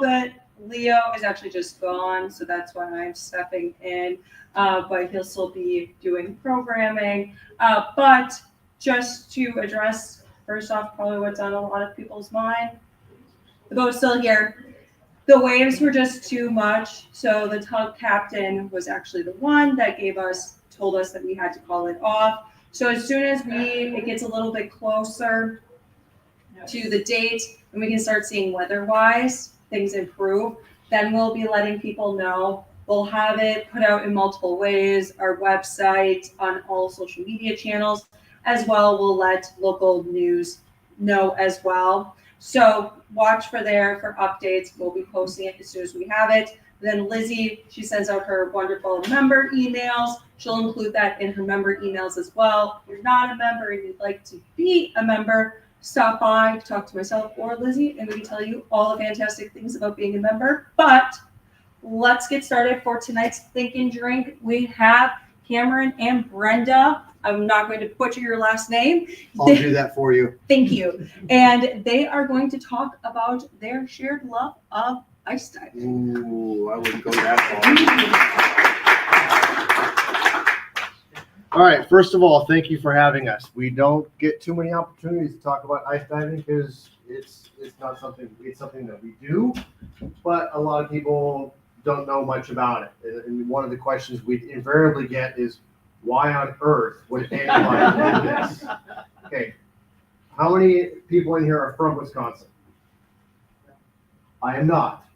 bit. Leo is actually just gone, so that's why I'm stepping in. But he'll still be doing programming. But just to address, first off, probably what's on a lot of people's mind, the boat's still here. The waves were just too much, so the tug captain was actually the one that told us that we had to call it off. So as soon as it gets a little bit closer to the date and we can start seeing weather-wise things improve, then we'll be letting people know. We'll have it put out in multiple ways, our website, on all social media channels as well. We'll let local news know as well. So watch for updates. We'll be posting it as soon as we have it. Then Lizzie, she sends out her wonderful member emails. She'll include that in her member emails as well. If you're not a member and you'd like to be a member, stop by, talk to myself or Lizzie, and we can tell you all the fantastic things about being a member. But let's get started for tonight's Think and Drink. We have Cameron and Brenda. I'm not going to butcher your last name. I'll do that for you. Thank you. And they are going to talk about their shared love of ice diving. Ooh, I wouldn't go that far. All right, first of all, thank you for having us. We don't get too many opportunities to talk about ice diving because it's something that we do, but a lot of people don't know much about it. And one of the questions we invariably get is, why on earth would anybody do this? Okay, how many people in here are from Wisconsin? I am not.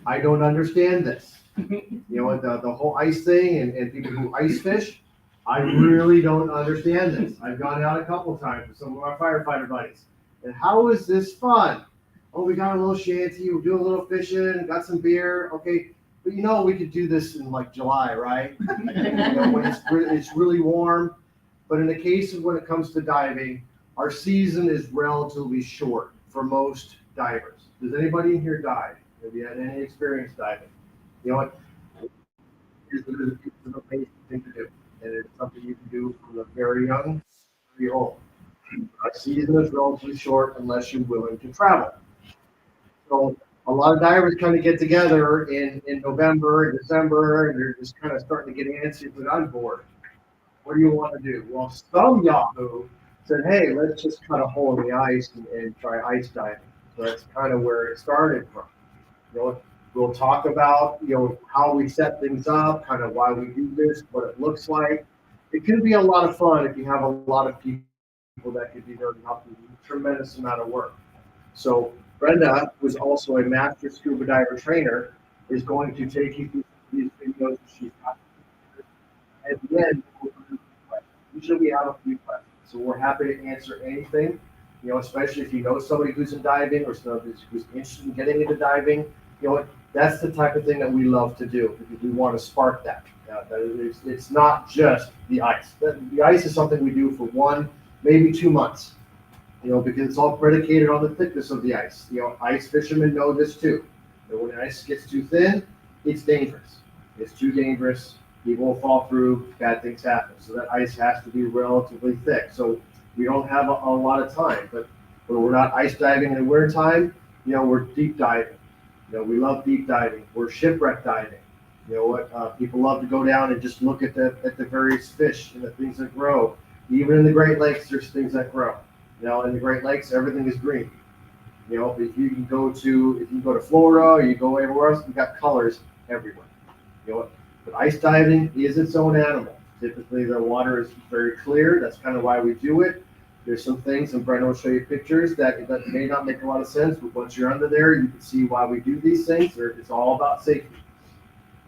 I don't understand this. You know, the whole ice thing and people who ice fish, I really don't understand this. I've gone out a couple times with some of my firefighter buddies. And how is this fun? Oh, we got a little shanty, we'll do a little fishing, got some beer, okay. But we could do this in like July, right? When it's really warm. But in the case of when it comes to diving, our season is relatively short for most divers. Does anybody in here dive? Have you had any experience diving? You know what? It's an amazing thing to do. And it's something you can do from a very young to very old. Our season is relatively short unless you're willing to travel. So a lot of divers kind of get together in November and December, and they're just kind of starting to get antsy and on board. What do you want to do? Well, some Yahoo said, hey, let's just cut a hole in the ice and try ice diving. So that's kind of where it started from. We'll talk about, how we set things up, kind of why we do this, what it looks like. It can be a lot of fun if you have a lot of people that could be there and help you. A tremendous amount of work. So Brenda, who is also a master scuba diver trainer, is going to take you through these videos that she's got. At the end, usually we have a few questions. So we're happy to answer anything, especially if you know somebody who's in diving or somebody who's interested in getting into diving. That's the type of thing that we love to do because we want to spark that. It's not just the ice. The ice is something we do for 1, maybe 2 months. Because it's all predicated on the thickness of the ice. Ice fishermen know this too. When the ice gets too thin, it's dangerous. It's too dangerous. People will fall through. Bad things happen. So that ice has to be relatively thick. So we don't have a lot of time. But when we're not ice diving in the winter time, we're deep diving. We love deep diving. We're shipwreck diving. People love to go down and just look at the various fish and the things that grow. Even in the Great Lakes, there's things that grow. In the Great Lakes, everything is green. If you go to Florida or you go everywhere else, you've got colors everywhere. But ice diving is its own animal. Typically, the water is very clear. That's kind of why we do it. There's some things, and Brenda will show you pictures that may not make a lot of sense, but once you're under there, you can see why we do these things. It's all about safety.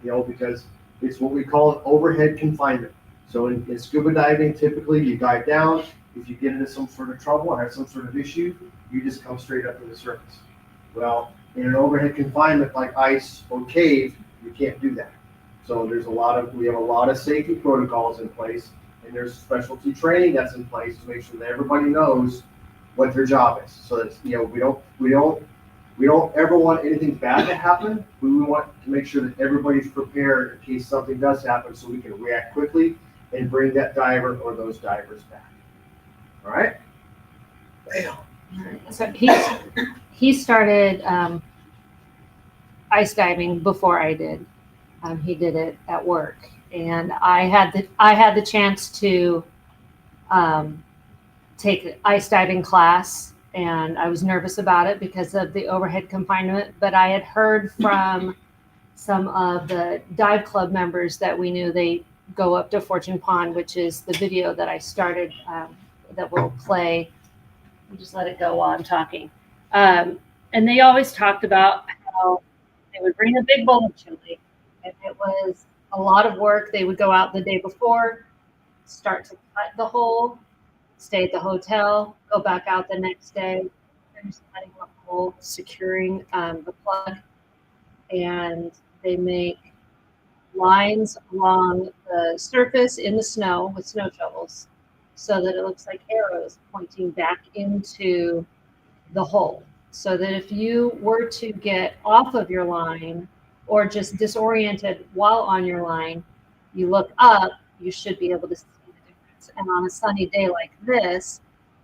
Because it's what we call an overhead confinement. So in scuba diving, typically you dive down. If you get into some sort of trouble or have some sort of issue, you just come straight up to the surface. Well, in an overhead confinement like ice or cave, you can't do that. So we have a lot of safety protocols in place, and there's specialty training that's in place to make sure that everybody knows what their job is. So that we don't ever want anything bad to happen. We want to make sure that everybody's prepared in case something does happen, so we can react quickly and bring that diver or those divers back. All right. So he started ice diving before I did. He did it at work, and I had the chance to take an ice diving class, and I was nervous about it because of the overhead confinement. But I had heard from some of the dive club members that we knew they go up to Fortune Pond, which is the video that I started that will play. You just let it go while I'm talking. And they always talked about how they would bring a big bowl of chili, and it was a lot of work. They would go out the day before, start to cut the hole, stay at the hotel, go back out the next day, finish cutting the hole, securing the plug, and they make lines along the surface in the snow with snow shovels so that it looks like arrows pointing back into the hole. So that if you were to get off of your line or just disoriented while on your line, you look up, you should be able to see the difference. And on a sunny day like this,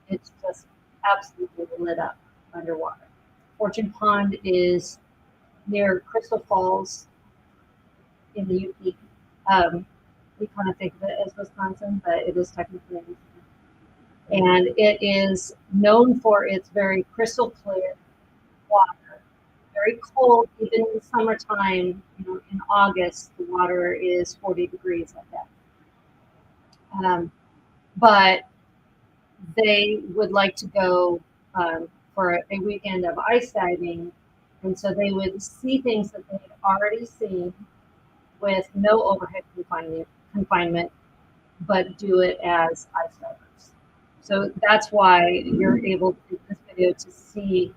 it's just absolutely lit up underwater. Fortune Pond is near Crystal Falls in the UP. We kind of think of it as Wisconsin, but it is technically Michigan. And it is known for its very crystal clear water, very cold, even in the summertime. In August, the water is 40 degrees like that. But they would like to go for a weekend of ice diving, and so they would see things that they had already seen with no overhead confinement, but do it as ice divers. So that's why you're able in this video to see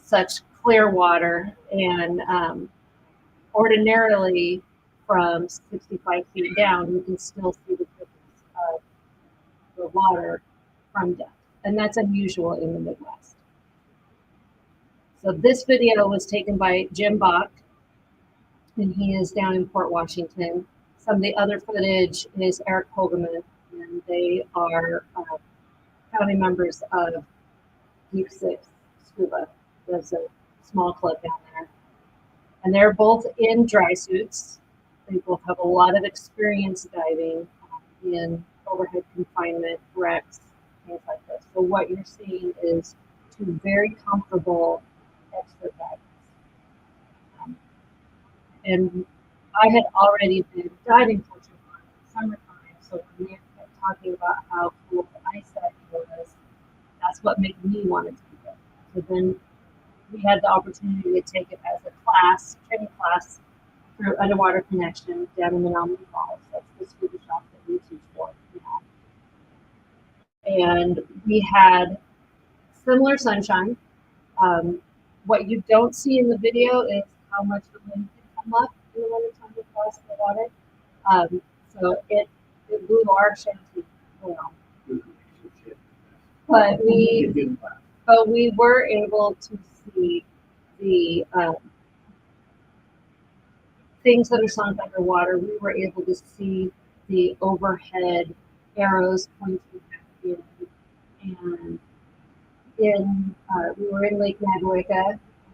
such clear water, and ordinarily from 65 feet down, you can still see the difference of the water from depth, and that's unusual in the Midwest. So this video was taken by Jim Bach, and he is down in Port Washington. Some of the other footage is Eric Hogeman, and they are founding members of Deep Six Scuba. There's a small club down there. And they're both in dry suits. They both have a lot of experience diving in overhead confinement, wrecks, things like this. So what you're seeing is two very comfortable expert divers. And I had already been diving Fortune Pond in the summertime, so when they kept talking about how cool the ice diving was, that's what made me want to take it. So then we had the opportunity to take it as a class, training class, through Underwater Connection down in Menominee Falls. That's the scuba shop that we teach for now. And we had similar sunshine. What you don't see in the video is how much the wind can come up in the wintertime across the water. So it blew our shanty around. But we were able to see the things that are sunk underwater. We were able to see the overhead arrows pointing back in. And we were in Lake Manitowoc.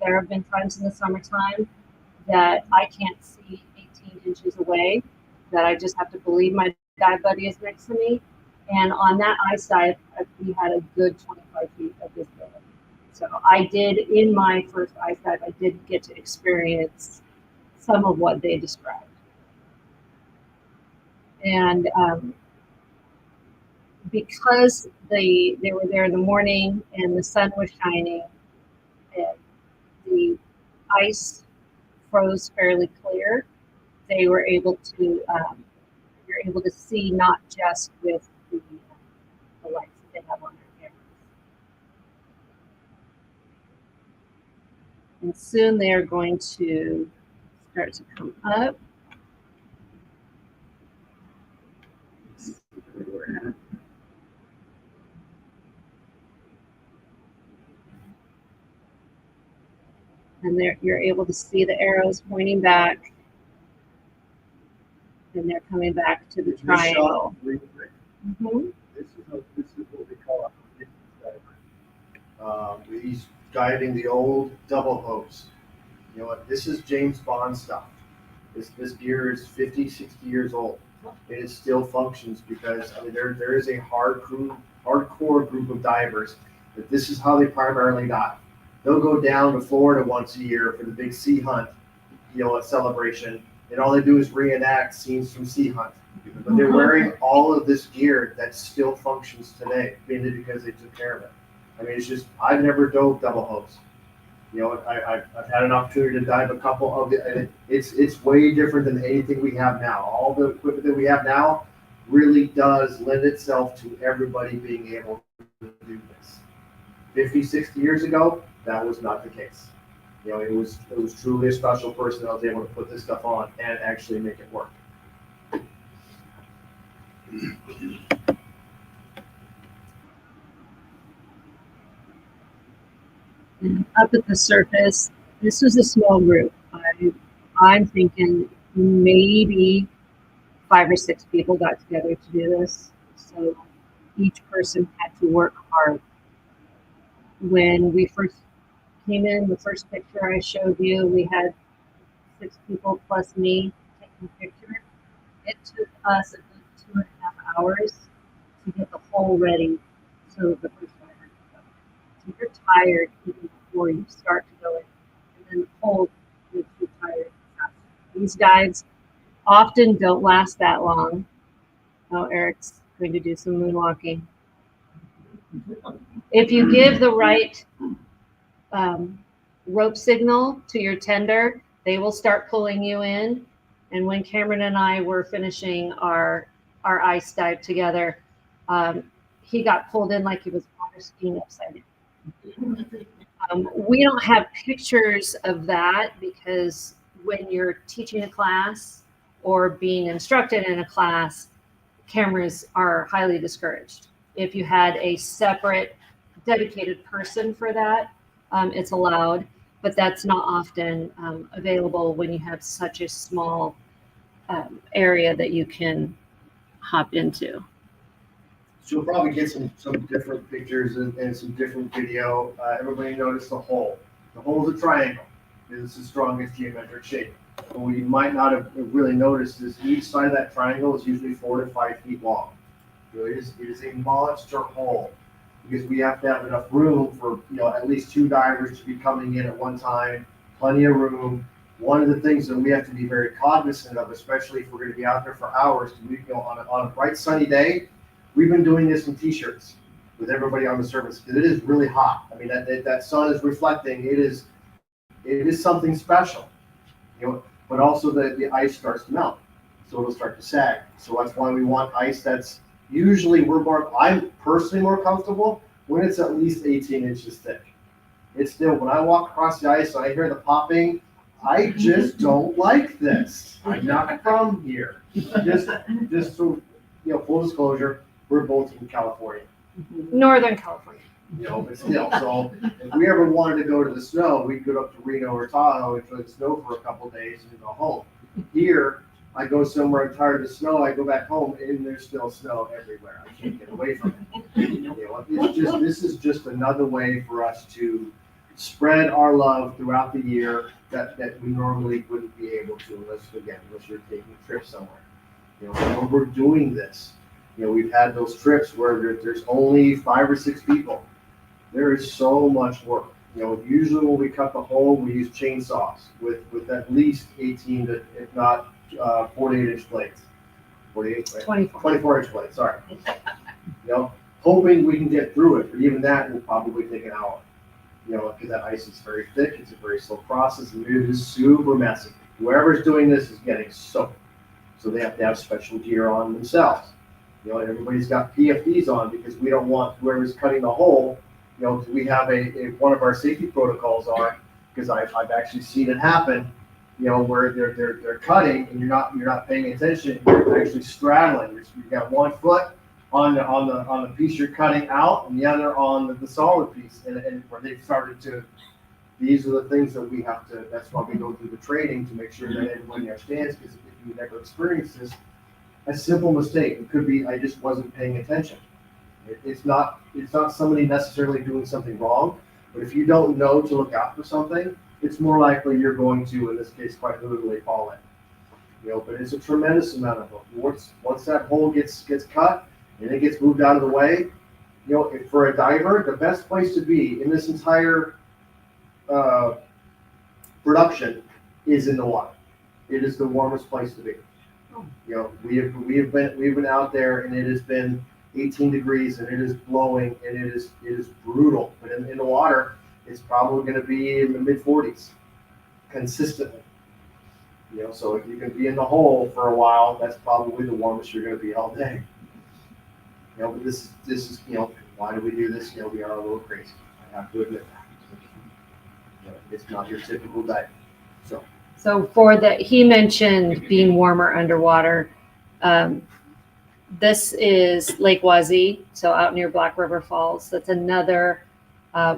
There have been times in the summertime that I can't see 18 inches away, that I just have to believe my dive buddy is next to me. And on that ice dive, we had a good 25 feet of visibility. So I did, in my first ice dive, I did get to experience some of what they described. And because they were there in the morning and the sun was shining and the ice froze fairly clear, they were able to see not just with the lights that they have on their cameras. And soon they are going to start to come up. Let's see where we're at. And you're able to see the arrows pointing back, and they're coming back to the triangle. Mm-hmm. This is what we call a diver. He's diving the old double hose. You know what? This is James Bond stuff. This gear is 50, 60 years old. And it still functions because I mean there is a hardcore group of divers that this is how they primarily dive. They'll go down to Florida once a year for the big sea hunt, you know, a celebration, and all they do is reenact scenes from sea hunt. But they're wearing all of this gear that still functions today, mainly because they took care of it. I mean, it's just I've never dove double hose. You know, I've had an opportunity to dive a couple of it. It's way different than anything we have now. All the equipment that we have now really does lend itself to everybody being able to do this. 50, 60 years ago, that was not the case. You know, it was truly a special person that was able to put this stuff on and actually make it work. Up at the surface, this was a small group. I'm thinking maybe 5 or 6 people got together to do this. So each person had to work hard. When we first came in, the first picture I showed you, we had 6 people plus me taking pictures. It took us a good 2.5 hours to get the hole ready so the first diver could go. So you're tired even before you start to go in, and then the hole makes you tired. These dives often don't last that long. Oh, Eric's going to do some moonwalking. If you give the right rope signal to your tender, they will start pulling you in. And when Cameron and I were finishing our ice dive together, he got pulled in like he was water skiing upside down. We don't have pictures of that because when you're teaching a class or being instructed in a class, cameras are highly discouraged. If you had a separate dedicated person for that, it's allowed, but that's not often available when you have such a small area that you can hop into. So we'll probably get some different pictures and some different video. Everybody notice the hole. The hole is a triangle. It's the strongest geometric shape. But what you might not have really noticed is each side of that triangle is usually 4 to 5 feet long. So it is a monster hole because we have to have enough room for at least 2 divers to be coming in at one time. Plenty of room. One of the things that we have to be very cognizant of, especially if we're going to be out there for hours, on a bright sunny day, we've been doing this in t-shirts with everybody on the surface because it is really hot. I mean, that sun is reflecting. It is something special, but also the ice starts to melt, so it'll start to sag. So that's why we want ice that's usually I'm personally more comfortable when it's at least 18 inches thick. It's still, when I walk across the ice and I hear the popping, I just don't like this. I'm not from here. Just so, full disclosure, we're both from California. Northern California. But still, so if we ever wanted to go to the snow, we'd go up to Reno or Tahoe, enjoy the snow for a couple of days and go home. Here, I go somewhere, I'm tired of snow, I go back home and there's still snow everywhere. I can't get away from it. This is just another way for us to spread our love throughout the year that we normally wouldn't be able to unless you're taking trips somewhere. When we're doing this, we've had those trips where there's only 5 or 6 people. There is so much work. Usually when we cut the hole, we use chainsaws with at least 18 to, if not 48 inch blades. 24 inch blades, sorry. Hoping we can get through it, but even that will probably take an hour. Because that ice is very thick, it's a very slow process, and it is super messy. Whoever's doing this is getting soaked. So they have to have special gear on themselves. Everybody's got PFDs on because we don't want whoever's cutting the hole. We have one of our safety protocols are, because I've actually seen it happen. Where they're cutting and you're not paying attention. You're actually straddling. You've got one foot on the piece you're cutting out and the other on the solid piece. And where they've started to. These are the things that we have to. That's why we go through the training to make sure that everybody understands. Because if you never experienced this, a simple mistake. It could be I just wasn't paying attention. It's not somebody necessarily doing something wrong, but if you don't know to look out for something, it's more likely you're going to, in this case, quite literally fall in. But it's a tremendous amount of hope. Once that hole gets cut and it gets moved out of the way, for a diver, the best place to be in this entire production is in the water. It is the warmest place to be. We've been out there and it has been 18 degrees and it is blowing and it is brutal. But in the water, it's probably going to be in the mid 40s consistently. So if you can be in the hole for a while, that's probably the warmest you're going to be all day. But this is why do we do this? We are a little crazy. I have to admit that. It's not your typical dive. So he mentioned being warmer underwater. This is Lake Wazee, so out near Black River Falls. That's another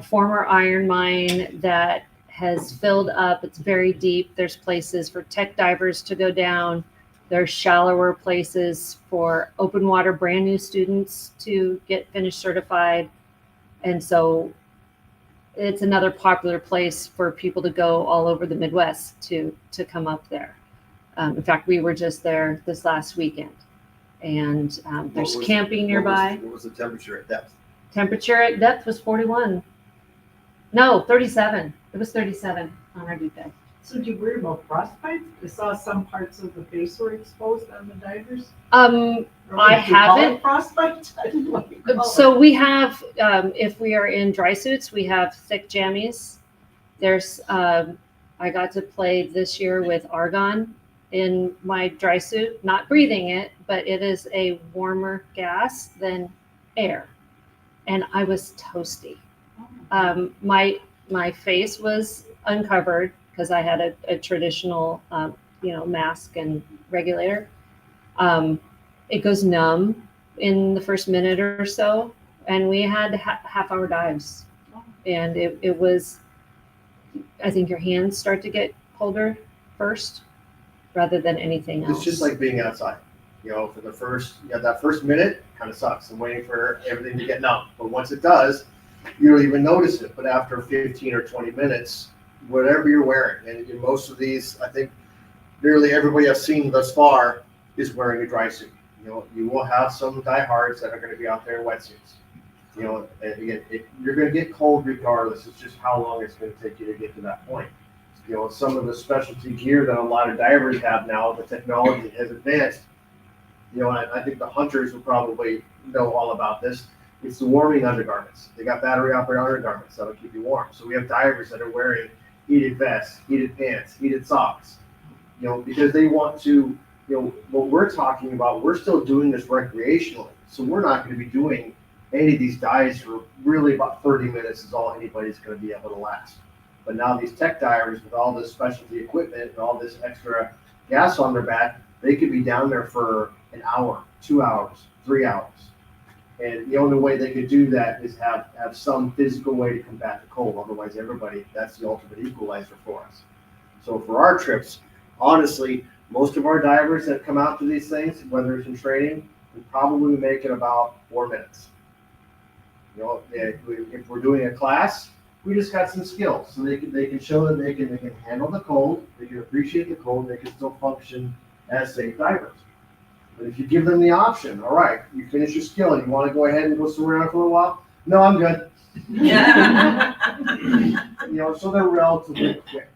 former iron mine that has filled up. It's very deep. There's places for tech divers to go down. There's shallower places for open water brand new students to get finished certified. And so it's another popular place for people to go all over the Midwest to come up there. In fact, we were just there this last weekend. And there's camping nearby. What was the temperature at depth? Temperature at depth was 41. No, 37. It was 37 on our deep dive. So do you worry about frostbite? I saw some parts of the face were exposed on the divers. I haven't. Frostbite? I didn't know what you call So it. we have, if we are in dry suits, we have thick jammies. There's, I got to play this year with argon in my dry suit, not breathing it, but it is a warmer gas than air. And I was toasty. My face was uncovered because I had a traditional, mask and regulator. It goes numb in the first minute or so, and we had half-hour dives, and it was. I think your hands start to get colder first, rather than anything else. It's just like being outside. For the that first minute kind of sucks. I'm waiting for everything to get numb, but once it does, you don't even notice it. But after 15 or 20 minutes, whatever you're wearing, and in most of these, I think nearly everybody I've seen thus far is wearing a dry suit. You will have some diehards that are going to be out there in wetsuits. Again, you're going to get cold regardless. It's just how long it's going to take you to get to that point. Some of the specialty gear that a lot of divers have now, the technology has advanced. I think the hunters will probably know all about this. It's the warming undergarments. They got battery operated undergarments that'll keep you warm. So we have divers that are wearing heated vests, heated pants, heated socks, because they want to, what we're talking about, we're still doing this recreationally. So we're not going to be doing any of these dives for really about 30 minutes is all anybody's going to be able to last. But now these tech divers with all this specialty equipment and all this extra gas on their back, they could be down there for an hour, 2 hours, 3 hours. And the only way they could do that is have some physical way to combat the cold. Otherwise, that's the ultimate equalizer for us. So for our trips, honestly, most of our divers that come out to these things, whether it's in training, we probably make it about 4 minutes. If we're doing a class, we just got some skills. So they can show that they can handle the cold, they can appreciate the cold, they can still function as safe divers. But if you give them the option, all right, you finish your skill and you want to go ahead and go swim around for a while, no, I'm good. Yeah. So they're relatively quick.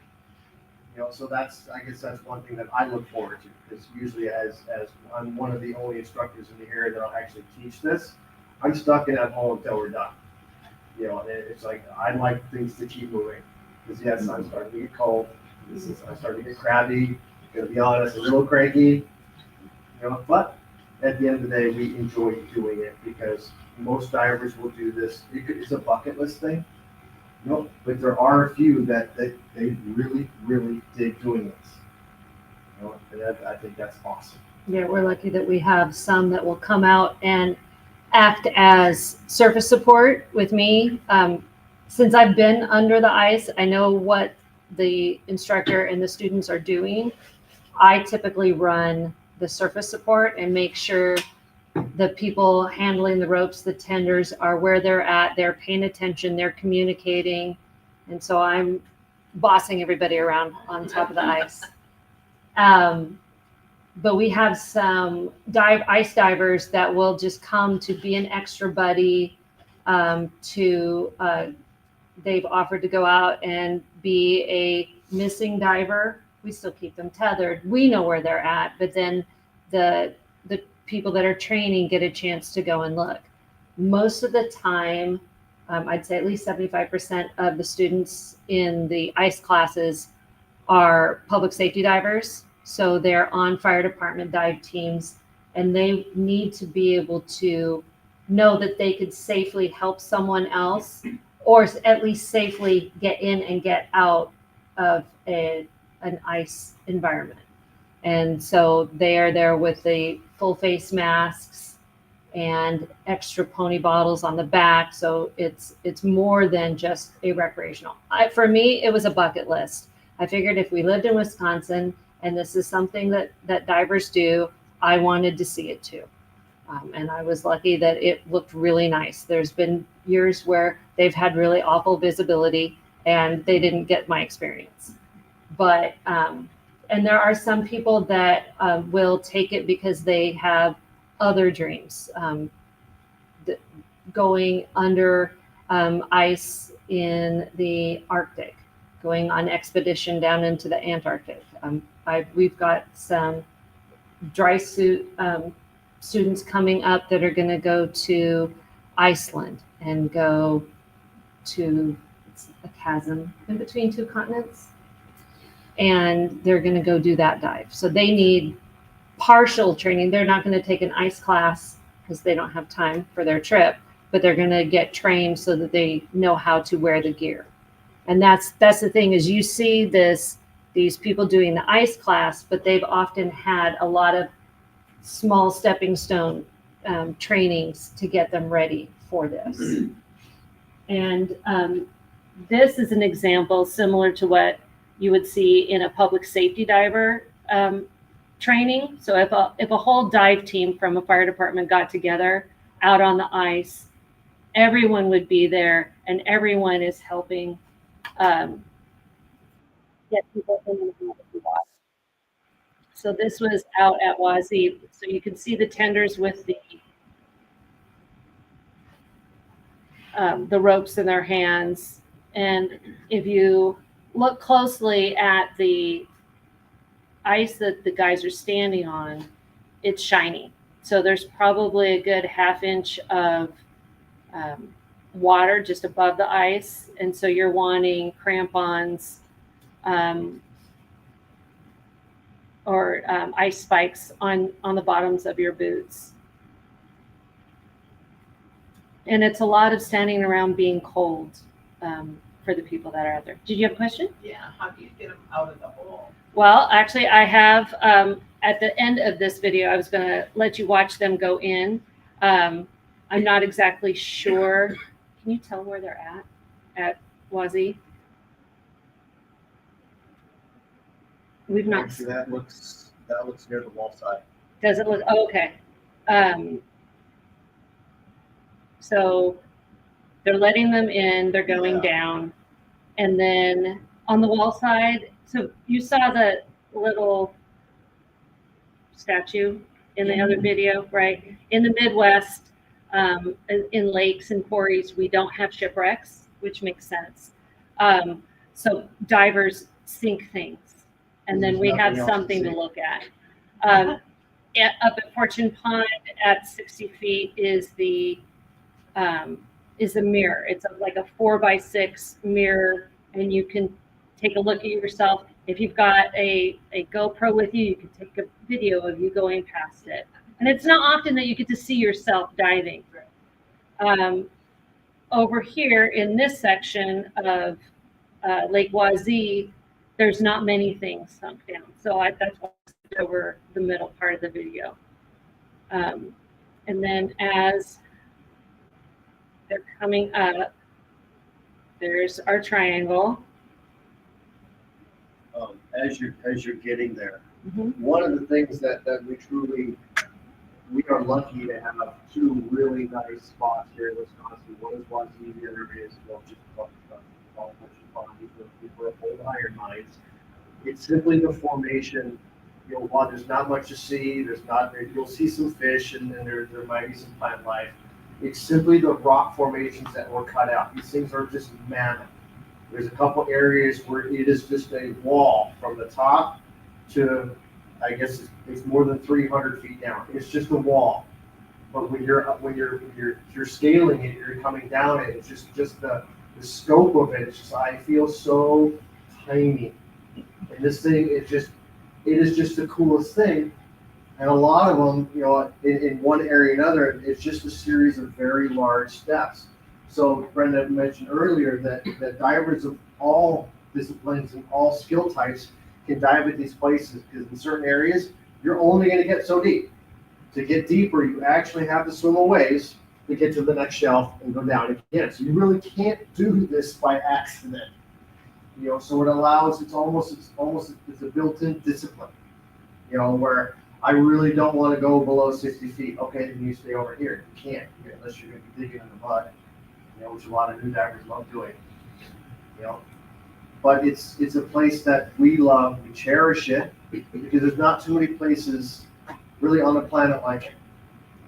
So I guess that's one thing that I look forward to, because usually as I'm one of the only instructors in the area that'll actually teach this, I'm stuck in that hole until we're done. It's like I like things to keep moving, because yes, I'm starting to get cold. I'm starting to get crabby. To be honest, a little cranky. But at the end of the day, we enjoy doing it because most divers will do this. It's a bucket list thing. But there are a few that they really, really dig doing this. And I think that's awesome. Yeah, we're lucky that we have some that will come out and act as surface support with me. Since I've been under the ice, I know what the instructor and the students are doing. I typically run the surface support and make sure the people handling the ropes, the tenders, are where they're at, they're paying attention, they're communicating. And so I'm bossing everybody around on top of the ice. But we have some ice divers that will just come to be an extra buddy. They've offered to go out and be a missing diver. We still keep them tethered. We know where they're at, but then the people that are training get a chance to go and look. Most of the time, I'd say at least 75% of the students in the ice classes are public safety divers. So they're on fire department dive teams, and they need to be able to know that they could safely help someone else, or at least safely get in and get out of an ice environment. And so they are there with the full face masks and extra pony bottles on the back. So it's more than just a recreational. For me, it was a bucket list. I figured if we lived in Wisconsin and this is something that divers do, I wanted to see it too. And I was lucky that it looked really nice. There's been years where they've had really awful visibility and they didn't get my experience. But, and there are some people that will take it because they have other dreams. Going under ice in the Arctic, going on expedition down into the Antarctic. We've got some dry suit students coming up that are going to go to Iceland and go to a chasm in between two continents. And they're going to go do that dive. So they need partial training. They're not going to take an ice class because they don't have time for their trip, but they're going to get trained so that they know how to wear the gear. And that's the thing is you see these people doing the ice class, but they've often had a lot of small stepping stone trainings to get them ready for this. And this is an example similar to what you would see in a public safety diver training. So if a whole dive team from a fire department got together out on the ice, everyone would be there and everyone is helping get people in the water. So this was out at Wazee. So you can see the tenders with the ropes in their hands. And if you look closely at the ice that the guys are standing on, it's shiny. So there's probably a good half inch of water just above the ice. And so you're wanting crampons, or ice spikes on the bottoms of your boots. And it's a lot of standing around being cold for the people that are out there. Did you have a question? Yeah, how do you get them out of the hole? Well, actually, I have, at the end of this video, I was going to let you watch them go in. I'm not exactly sure. Can you tell where they're at Wazee? We've not. Actually, that looks near the wall side. Does it look? Oh, okay. So they're letting them in. They're going down, and then on the wall side. So you saw the little statue in the other video, right? In the Midwest, in lakes and quarries, we don't have shipwrecks, which makes sense. So divers sink things. And then we have something to look at. Up at Fortune Pond at 60 feet is the mirror. It's like a 4x6 mirror, and you can take a look at yourself. If you've got a GoPro with you, you can take a video of you going past it. And it's not often that you get to see yourself diving. Over here in this section of Lake Wazee, there's not many things sunk down. So that's why I skipped over the middle part of the video. And then as they're coming up, there's our triangle. As you're getting there, Mm-hmm. one of the things that we are lucky to have two really nice spots here in Wisconsin. One is Wazee, the other is just above People have old iron mines. It's simply the formation. You know, while there's not much to see, you'll see some fish and then there might be some plant life. It's simply the rock formations that were cut out. These things are just mammoth. There's a couple areas where it is just a wall from the top to, I guess it's more than 300 feet down. It's just a wall. But when you're scaling it, you're coming down it. It's just the scope of it. It's just, I feel so tiny. And this thing it is just the coolest thing. And a lot of them, you know, in one area or another, it's just a series of very large steps. So Brenda mentioned earlier that divers of all disciplines and all skill types can dive at these places, because in certain areas, you're only going to get so deep. To get deeper, you actually have to swim a ways to get to the next shelf and go down again. So you really can't do this by accident. You know, so it allows, it's almost a built-in discipline. You know, where I really don't want to go below 60 feet. Okay, then you stay over here. You can't, unless you're going to be digging in the mud. You know, which a lot of new divers love doing. You know, but it's a place that we love, we cherish it, because there's not too many places really on the planet like it.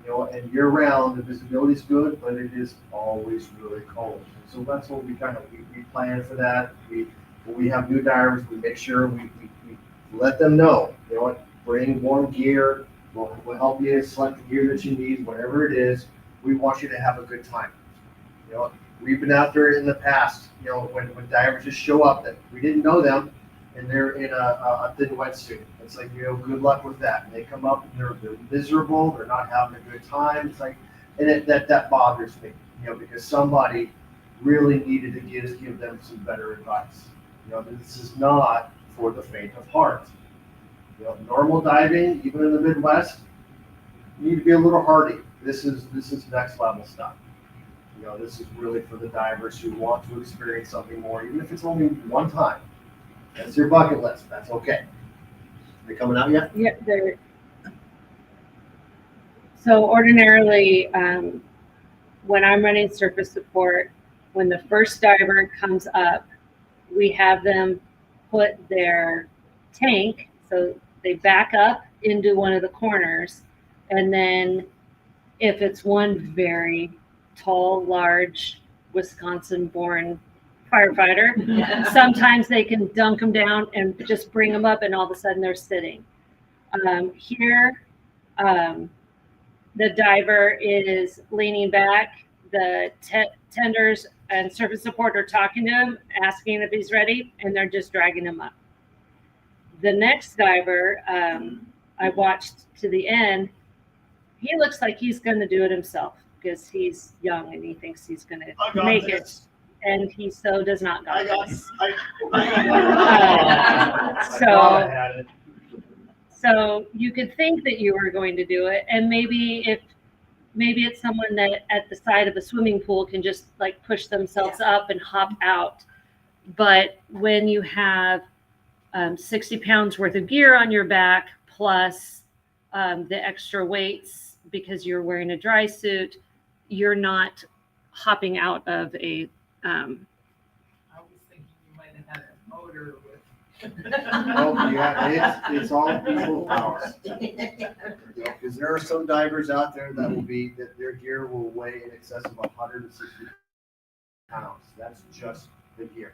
You know, and year round the visibility is good, but it is always really cold. So that's what we plan for that. When we have new divers, we make sure we let them know, you know what, bring warm gear. We'll help you select the gear that you need, whatever it is. We want you to have a good time. You know, we've been out there in the past, you know, when divers just show up that we didn't know them and they're in a thin wetsuit. It's like, you know, good luck with that. And they come up and they're miserable, they're not having a good time. It's like, and that bothers me, you know, because somebody really needed to give them some better advice. You know, this is not for the faint of heart. You know, normal diving, even in the Midwest, you need to be a little hardy. This is next level stuff. You know, this is really for the divers who want to experience something more, even if it's only one time. That's your bucket list. That's okay. Are they coming out yet? Yeah, so ordinarily, when I'm running surface support, when the first diver comes up, we have them put their tank, so they back up into one of the corners, and then if it's one very tall, large, Wisconsin-born firefighter, sometimes they can dunk them down and just bring them up, and all of a sudden they're sitting. Here, the diver is leaning back. The tenders and surface support are talking to him, asking if he's ready, and they're just dragging him up. The next diver, I watched to the end. He looks like he's going to do it himself because he's young and he thinks he's going to make it. And he so does not got this. So you could think that you were going to do it, and maybe it's someone that at the side of a swimming pool can just like push themselves up and hop out. But when you have 60 pounds worth of gear on your back, plus the extra weights because you're wearing a dry suit, you're not hopping out of a I was thinking you might have had a motor with. Oh yeah, it's all equal power. Because there are some divers out there that their gear will weigh in excess of 160 pounds. That's just the gear.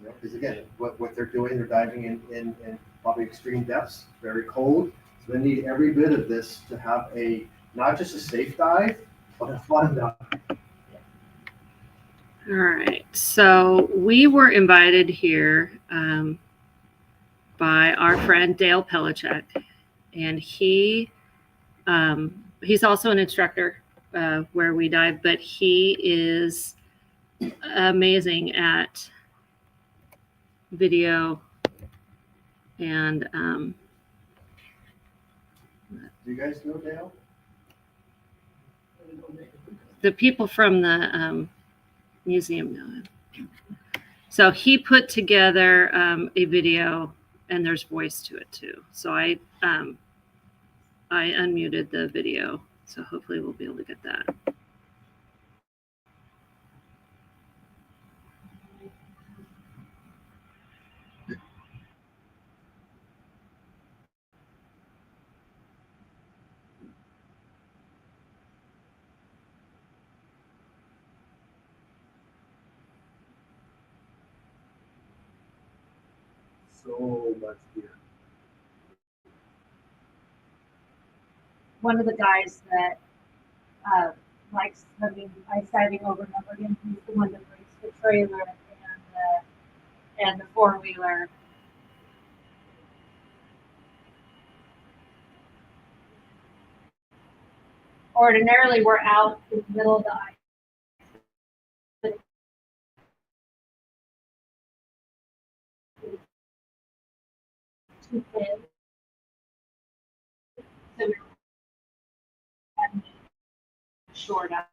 You know, because again, what they're doing, they're diving in probably extreme depths, very cold. So they need every bit of this to have not just a safe dive, but a fun dive. All right, so we were invited here by our friend Dale Pelichek, and he's also an instructor where we dive, but he is amazing at video and Do you guys know Dale? the people from the museum know him. So he put together a video, and there's voice to it too. So I unmuted the video, so hopefully we'll be able to get that. so much beer. One of the guys that likes swimming ice diving over and over again, he's the one that brings the trailer and the four-wheeler. Ordinarily, we're out in the middle of the ice. Too thin. So we're having short ice.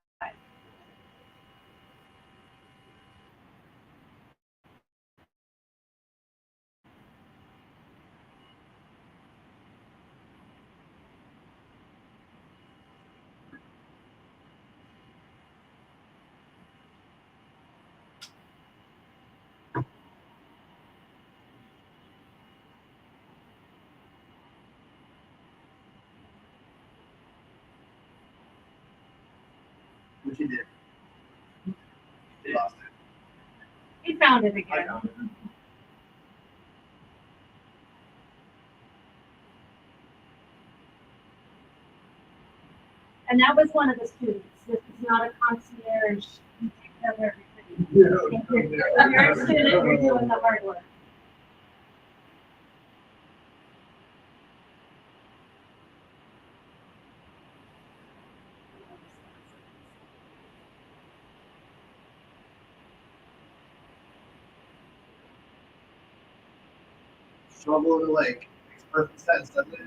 Which he did. He lost it. He found it I again. found it. And that was one of the students. This is not a concierge. You take care of everything. Yeah. If you're a student, you're doing the hard work. Shovel in the lake. Makes perfect sense, doesn't it?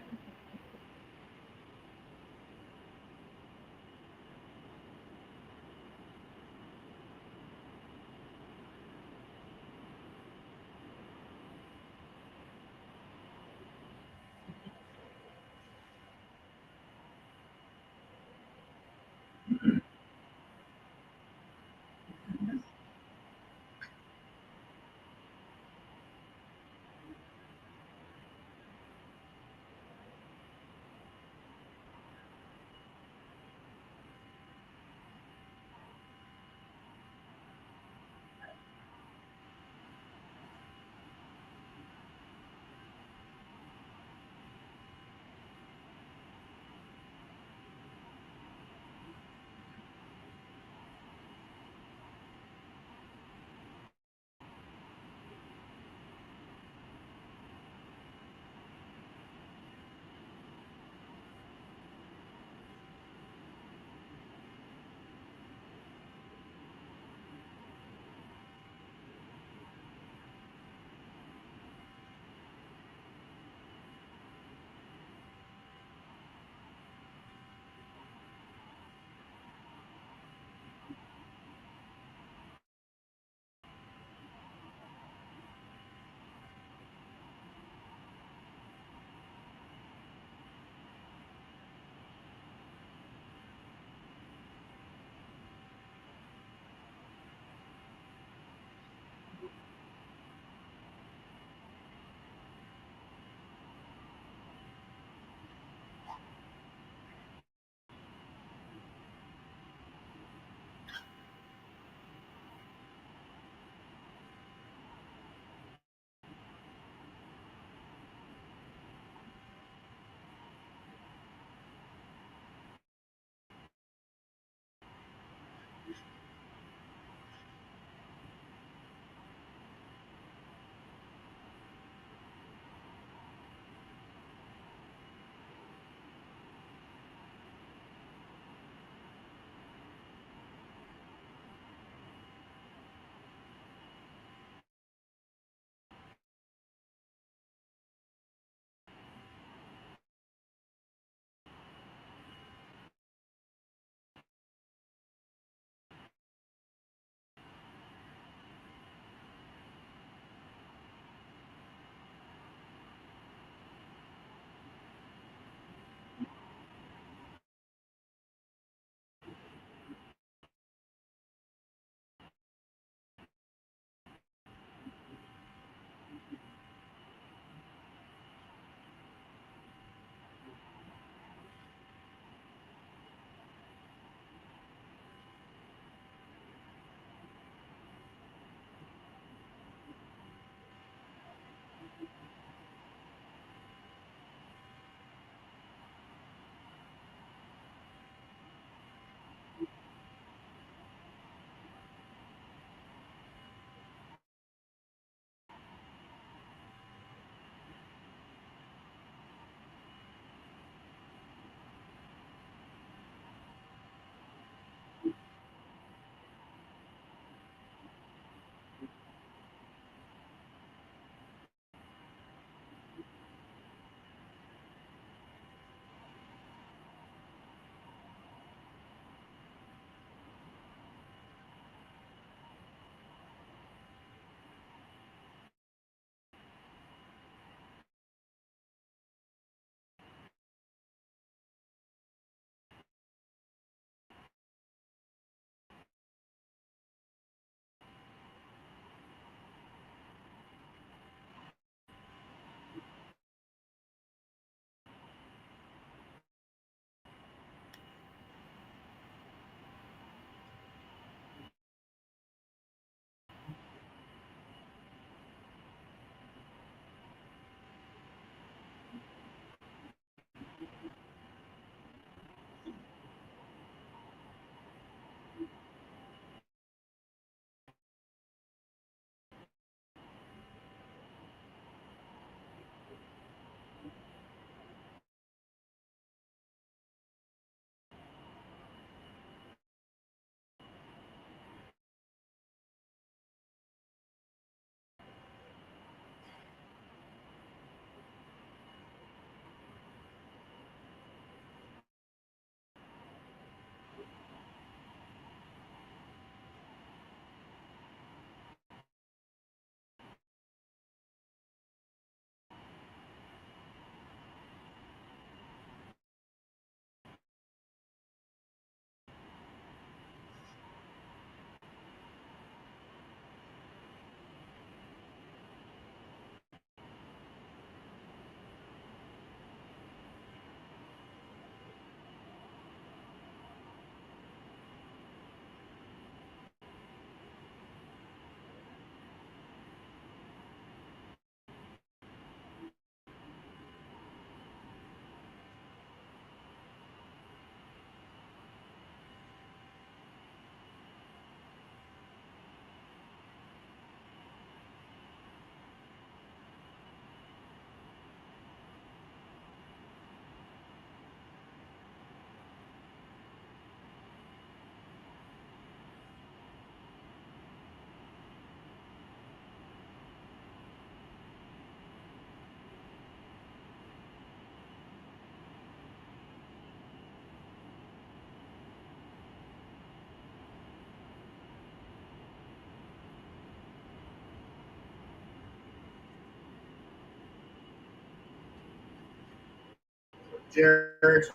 Jared,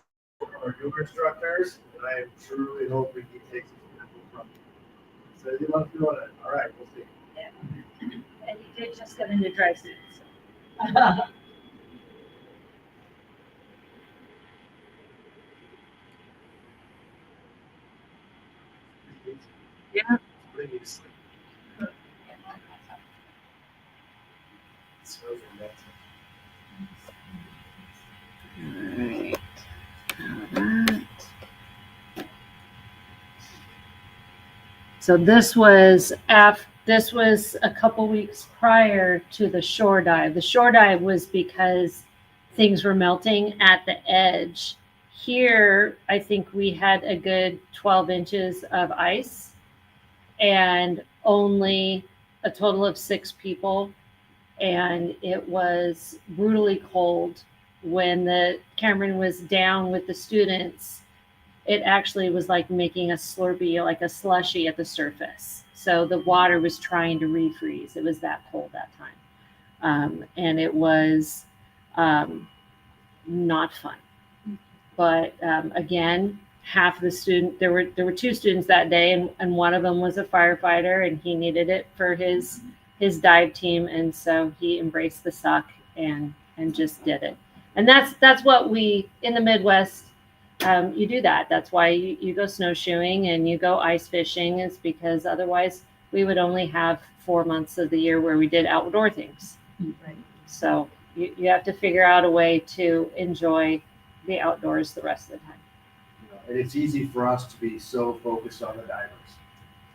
our new instructors, and I am truly hoping he takes it from me. So he loves doing it. All right, we'll see. And you did just get into dry season. Yeah. Pretty easy. So romantic. So this was a couple weeks prior to the shore dive. The shore dive was because things were melting at the edge. Here, I think we had a good 12 inches of ice and only a total of 6 people. And it was brutally cold. When the Cameron was down with the students, it actually was like making a Slurpee, like a slushy at the surface. So the water was trying to refreeze. It was that cold that time. And it was not fun. But again, half the student, there were 2 students that day, and one of them was a firefighter, and he needed it for his dive team. And so he embraced the suck and just did it. And that's what we, in the Midwest, you do that. That's why you go snowshoeing and you go ice fishing, is because otherwise we would only have 4 months of the year where we did outdoor things. Right. So you have to figure out a way to enjoy the outdoors the rest of the time. And it's easy for us to be so focused on the divers.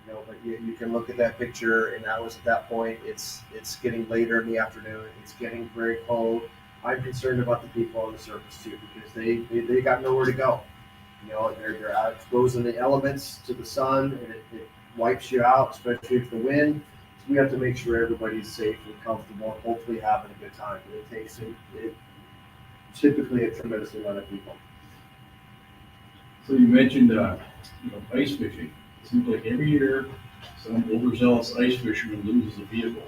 But you can look at that picture, and I was at that point. It's getting later in the afternoon. It's getting very cold. I'm concerned about the people on the surface too, because they got nowhere to go. They're out exposed in the elements to the sun, and it wipes you out, especially if the wind. So we have to make sure everybody's safe and comfortable, and hopefully having a good time. It takes typically a tremendous amount of people. So you mentioned ice fishing. It seems like every year some overzealous ice fisherman loses a vehicle.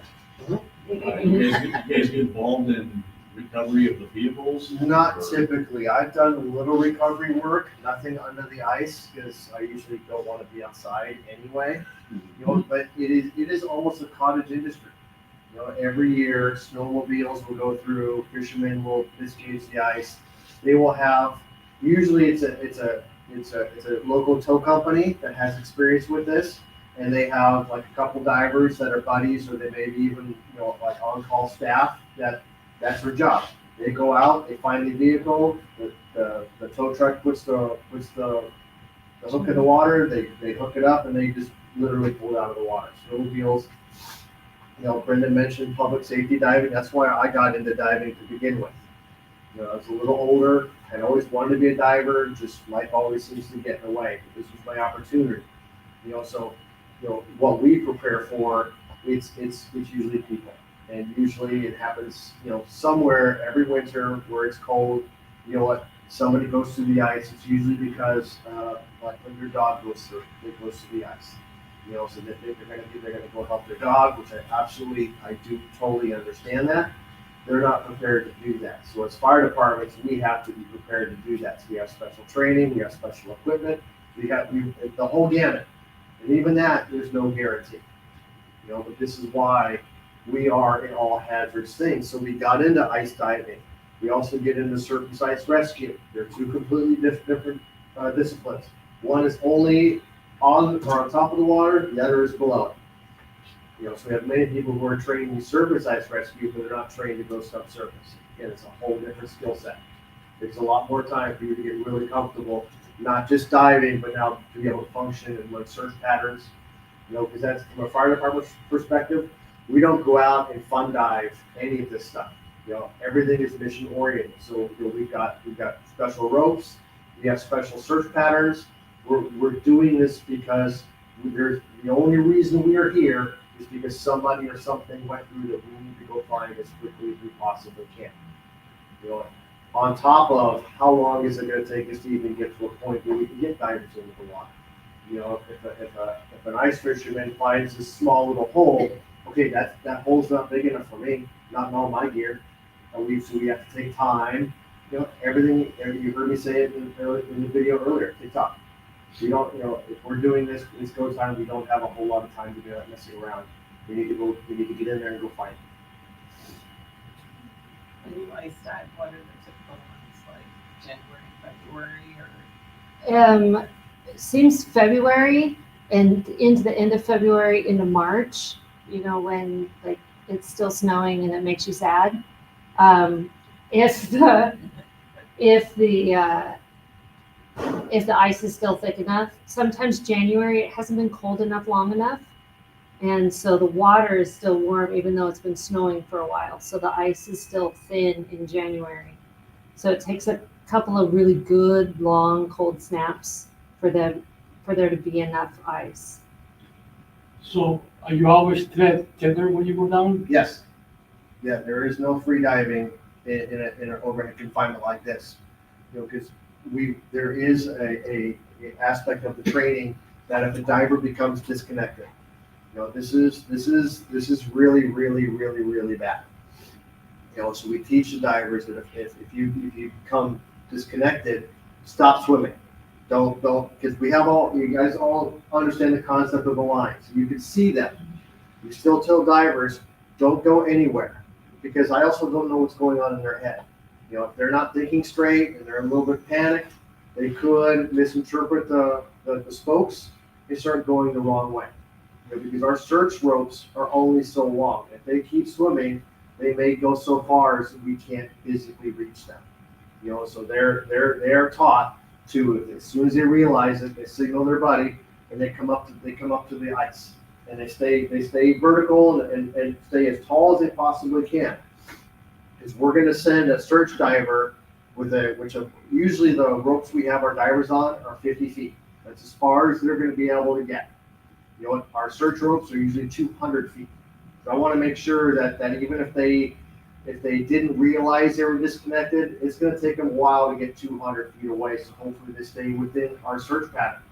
You guys get involved in recovery of the vehicles? Not typically. I've done a little recovery work, nothing under the ice, because I usually don't want to be outside anyway. But it is almost a cottage industry. Every year snowmobiles will go through, fishermen will disengage the ice. They will have, usually it's a local tow company that has experience with this, and they have like a couple divers that are buddies, or they may be even like on-call staff that's their job. They go out, they find the vehicle, the tow truck puts the hook in the water, they hook it up, and they just literally pull it out of the water. Snowmobiles, Brenda mentioned public safety diving. That's why I got into diving to begin with. I was a little older. I'd always wanted to be a diver. Just life always seems to get in the way. This was my opportunity. So what we prepare for, it's usually people. And usually it happens, somewhere every winter where it's cold. You know what? Somebody goes through the ice. It's usually because, like when your dog goes through the ice. So that they're gonna go help their dog, which I do totally understand that. They're not prepared to do that. So as fire departments, we have to be prepared to do that. So we have special training, we have special equipment, we the whole gamut. And even that, there's no guarantee. But this is why we are in all hazards things. So we got into ice diving. We also get into surface ice rescue. They're 2 completely different disciplines. One is only on top of the water, the other is below it. So we have many people who are trained in surface ice rescue, but they're not trained to go subsurface. Again, it's a whole different skill set. It's a lot more time for you to get really comfortable, not just diving, but now to be able to function and learn search patterns. Because that's from a fire department perspective, we don't go out and fun dive any of this stuff. Everything is mission oriented. So we've got special ropes, we have special search patterns. We're doing this because the only reason we are here is because somebody or something went through that we need to go find as quickly as we possibly can. On top of how long is it going to take us to even get to a point where we can get divers into the water? If an ice fisherman finds this small little hole, okay, that hole's not big enough for me, not in all my gear. So we have to take time. everything, you heard me say it in the video earlier, TikTok. We don't, if we're doing this go time, we don't have a whole lot of time to be messing around. We need to get in there and go find it. When you ice dive, what are the typical ones, like January, February, or? It seems February and into the end of February into March, when like it's still snowing and it makes you sad. If the ice is still thick enough, sometimes January, it hasn't been cold enough long enough. And so the water is still warm, even though it's been snowing for a while. So the ice is still thin in January. So it takes a couple of really good, long, cold snaps for there to be enough ice. So are you always tender when you go down? Yes. Yeah, there is no free diving in an overhead confinement like this. Because there is a aspect of the training that if the diver becomes disconnected, this is really, really, really, really bad. So we teach the divers that if you become disconnected, stop swimming. Don't, because you guys all understand the concept of the lines. You can see them. We still tell divers, don't go anywhere, because I also don't know what's going on in their head. If they're not thinking straight and they're a little bit panicked, they could misinterpret the spokes and start going the wrong way. Because our search ropes are only so long. If they keep swimming, they may go so far as we can't physically reach them. So they are taught to, as soon as they realize it, they signal their buddy and they come up to the ice and they stay vertical and stay as tall as they possibly can. Because we're going to send a search diver usually the ropes we have our divers on are 50 feet. That's as far as they're going to be able to get. Our search ropes are usually 200 feet. So I want to make sure that even if they didn't realize they were disconnected, it's going to take them a while to get 200 feet away. So hopefully they stay within our search pattern.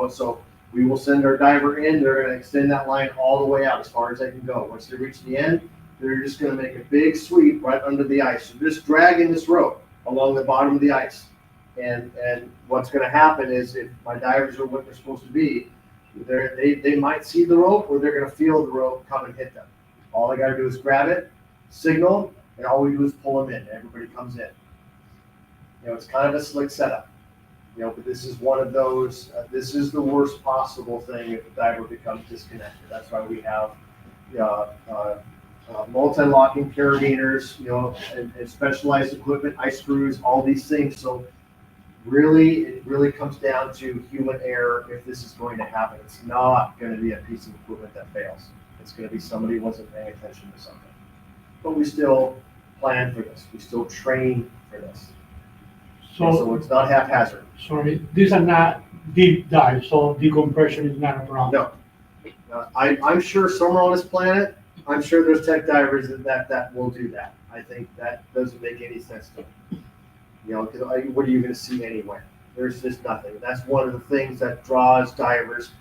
So we will send our diver in. They're going to extend that line all the way out as far as they can go. Once they reach the end, they're just going to make a big sweep right under the ice. So just dragging this rope along the bottom of the ice. And what's going to happen is if my divers are what they're supposed to be, they might see the rope or they're going to feel the rope come and hit them. All I got to do is grab it, signal, and all we do is pull them in. Everybody comes in. It's kind of a slick setup. But this is one of those, this is the worst possible thing if a diver becomes disconnected. That's why we have multi-locking carabiners, and specialized equipment, ice screws, all these things. So it really comes down to human error if this is going to happen. It's not going to be a piece of equipment that fails. It's going to be somebody who wasn't paying attention to something. But we still plan for this. We still train for this. So it's not haphazard. Sorry, these are not deep dives, so decompression is not a problem. No. I'm sure somewhere on this planet, I'm sure there's tech divers that will do that. I think that doesn't make any sense to me. Because what are you going to see anyway? There's just nothing. That's one of the things that draws divers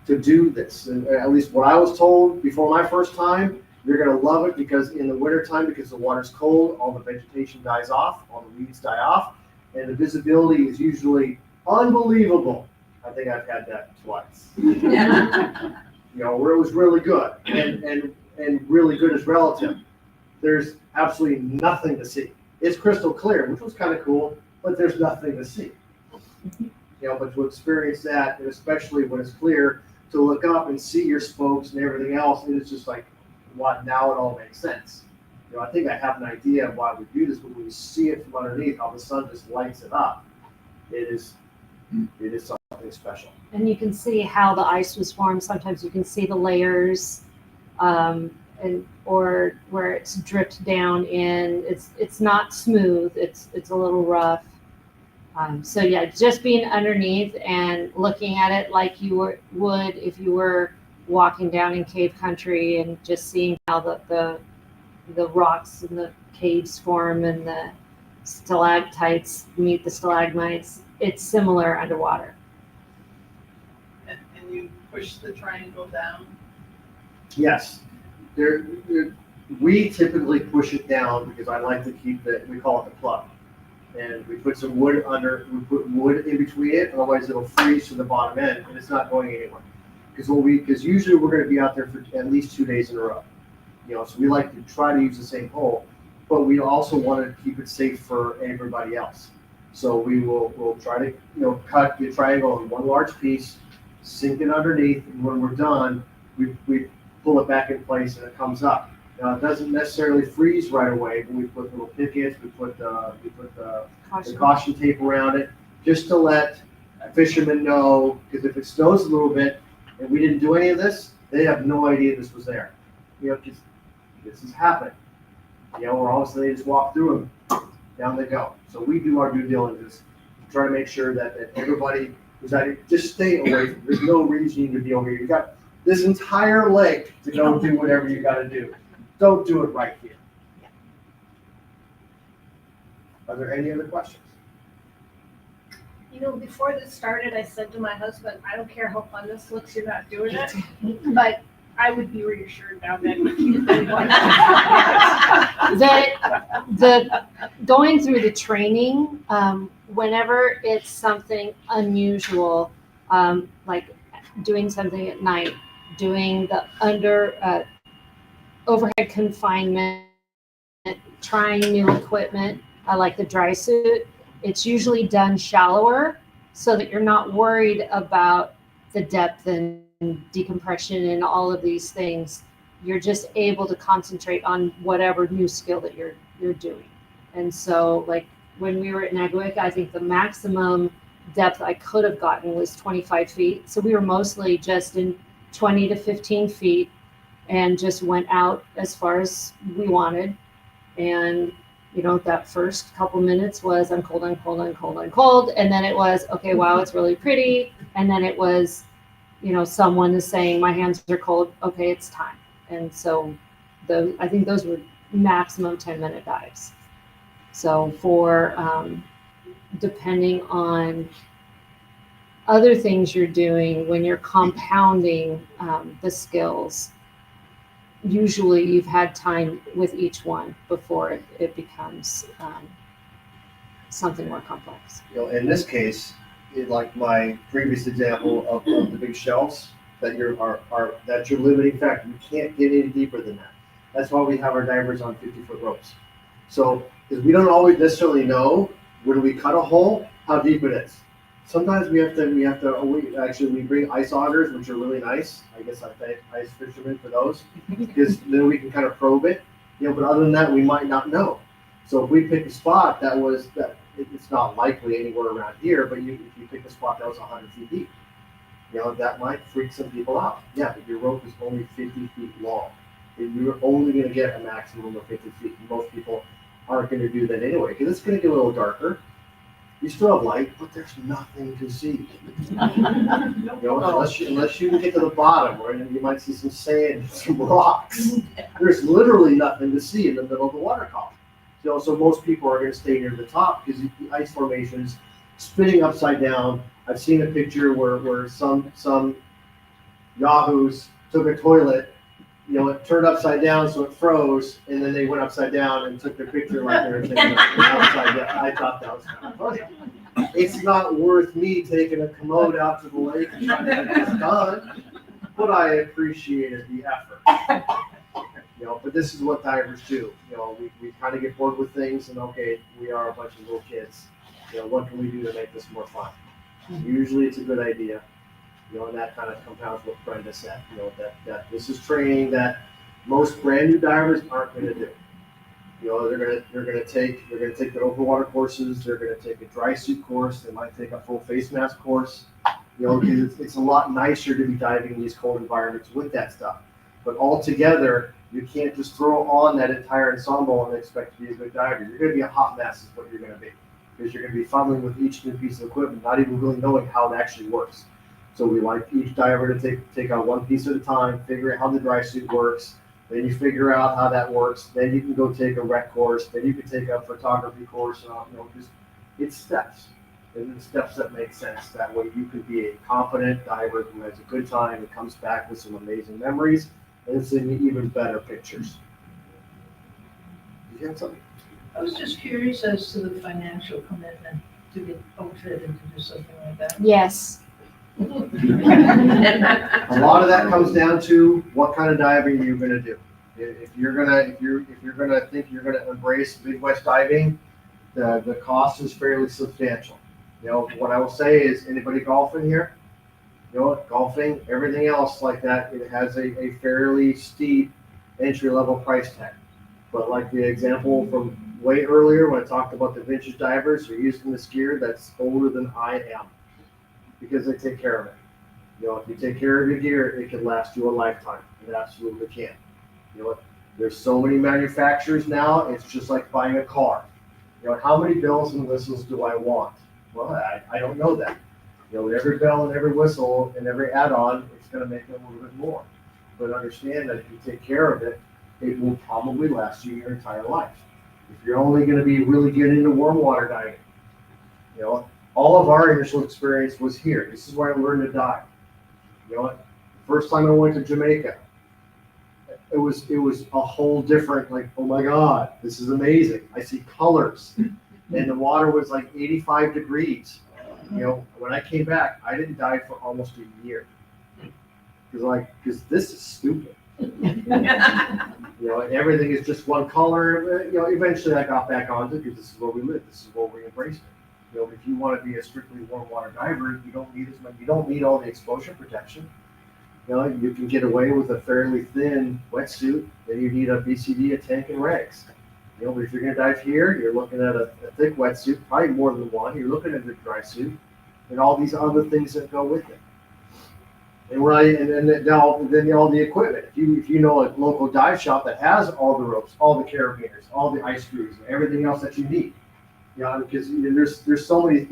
to do this. And at least what I was told before my first time, you're going to love it because in the wintertime, because the water's cold, all the vegetation dies off, all the weeds die off, and the visibility is usually unbelievable. I think I've had that twice. Where it was really good, and really good is relative. There's absolutely nothing to see. It's crystal clear, which was kind of cool, but there's nothing to see. But to experience that, and especially when it's clear, to look up and see your spokes and everything else, it is just like, what? Now it all makes sense. I think I have an idea of why we do this, but when you see it from underneath, how the sun just lights it up, it is something special. And you can see how the ice was formed. Sometimes you can see the layers, or where it's dripped down in. It's not smooth. It's a little rough. So yeah, just being underneath and looking at it like you would if you were walking down in cave country and just seeing how the rocks and the caves form and the stalactites meet the stalagmites. It's similar underwater. And you push the triangle down? Yes. We typically push it down because I like to keep we call it the plug. And we put some wood under, we put wood in between it, otherwise it'll freeze to the bottom end and it's not going anywhere. Because usually we're gonna be out there for at least 2 days in a row. So we like to try to use the same hole, but we also want to keep it safe for everybody else. So we'll try to, cut the triangle in one large piece, sink it underneath, and when we're done, we pull it back in place and it comes up. Now, it doesn't necessarily freeze right away, but we put little pickets, we put the caution tape around it, just to let fishermen know, because if it snows a little bit and we didn't do any of this, they have no idea this was there. Because this has happened. Or all of a sudden they just walk through them, down they go. So we do our due diligence, try to make sure that everybody who's out here, just stay away from, there's no reason you need to be over here. You got this entire lake to go do whatever you gotta do. Don't do it right here. Are there any other questions? Before this started, I said to my husband, I don't care how fun this looks, you're not doing it. But I would be reassured now that the going through the training, whenever it's something unusual, like doing something at night, doing the overhead confinement, trying new equipment, like the dry suit, it's usually done shallower so that you're not worried about the depth and decompression and all of these things. You're just able to concentrate on whatever new skill that you're doing. And so, like when we were at Naguic, I think the maximum depth I could have gotten was 25 feet. So we were mostly just in 20 to 15 feet and just went out as far as we wanted. And that first couple minutes was I'm cold, I'm cold, I'm cold, I'm cold. And then it was, okay, wow, it's really pretty. And then it was, someone is saying, my hands are cold. Okay, it's time. And so I think those were maximum 10-minute dives. So for, depending on other things you're doing, when you're compounding the skills, usually you've had time with each one before it becomes something more complex. In this case, like my previous example of the big shelves, that that's your limiting factor. You can't get any deeper than that. That's why we have our divers on 50-foot ropes. So, because we don't always necessarily know when we cut a hole how deep it is. Sometimes we bring ice augers, which are really nice. I guess I thank ice fishermen for those, because then we can kind of probe it. But other than that, we might not know. So if we pick a spot that it's not likely anywhere around here, but if you pick a spot that was 100 feet deep, that might freak some people out. Yeah, but your rope is only 50 feet long. You're only going to get a maximum of 50 feet. Most people aren't going to do that anyway, because it's going to get a little darker. You still have light, but there's nothing to see. Unless you can get to the bottom, where you might see some sand and some rocks. There's literally nothing to see in the middle of the water column. So most people are going to stay near the top because the ice formation is spinning upside down. I've seen a picture where some yahoos took a toilet, it turned upside down so it froze, and then they went upside down and took their picture like they were taking it upside down. I thought that was kind of funny. It's not worth me taking a commode out to the lake and trying to get this done, but I appreciated the effort. But this is what divers do. We kind of get bored with things, and okay, we are a bunch of little kids. What can we do to make this more fun? Usually it's a good idea. And that kind of compounds what Brenda said. That this is training that most brand new divers aren't going to do. They're going to take the open water courses. They're going to take a dry suit course. They might take a full face mask course. Because it's a lot nicer to be diving in these cold environments with that stuff. But altogether, you can't just throw on that entire ensemble and expect to be a good diver. You're going to be a hot mess, is what you're going to be, because you're going to be fumbling with each new piece of equipment, not even really knowing how it actually works. So we like each diver to take out one piece at a time, figure out how the dry suit works. Then you figure out how that works. Then you can go take a rec course. Then you can take a photography course. Just it's steps. And the steps that make sense. That way you can be a competent diver who has a good time and comes back with some amazing memories and some even better pictures. Did you have something? I was just curious as to the financial commitment to get outfitted to do something like that. Yes. A lot of that comes down to what kind of diving you're gonna do. If you're gonna think you're gonna embrace Midwest diving, the cost is fairly substantial. You know, what I will say is, anybody golfing here? You know, golfing, everything else like that, it has a fairly steep entry level price tag. But like the example from way earlier when I talked about the vintage divers who are using this gear that's older than I am, because they take care of it. You know, if you take care of your gear, it can last you a lifetime. It absolutely can. You know, there's so many manufacturers now, it's just like buying a car. You know, how many bells and whistles do I want? Well, I don't know that. You know, every bell and every whistle and every add-on, it's gonna make it a little bit more. But understand that if you take care of it, it will probably last you your entire life. If you're only gonna be really getting into warm water diving, you know, all of our initial experience was here. This is where I learned to dive. You know, the first time I went to Jamaica, it was a whole different, like, oh my God, this is amazing. I see colors. And the water was like 85 degrees. You know, when I came back, I didn't dive for almost a year. Because this is stupid. You know, everything is just one color. You know, eventually I got back onto it because this is where we live. This is where we embrace it. You know, if you want to be a strictly warm water diver, you don't need as much. You don't need all the exposure protection. You know, you can get away with a fairly thin wetsuit. Then you need a BCD, a tank, and regs. You know, but if you're going to dive here, you're looking at a thick wetsuit, probably more than one. You're looking at a dry suit, and all these other things that go with it. And then all the equipment. If you know a local dive shop that has all the ropes, all the carabiners, all the ice screws, and everything else that you need. You know, because there's so many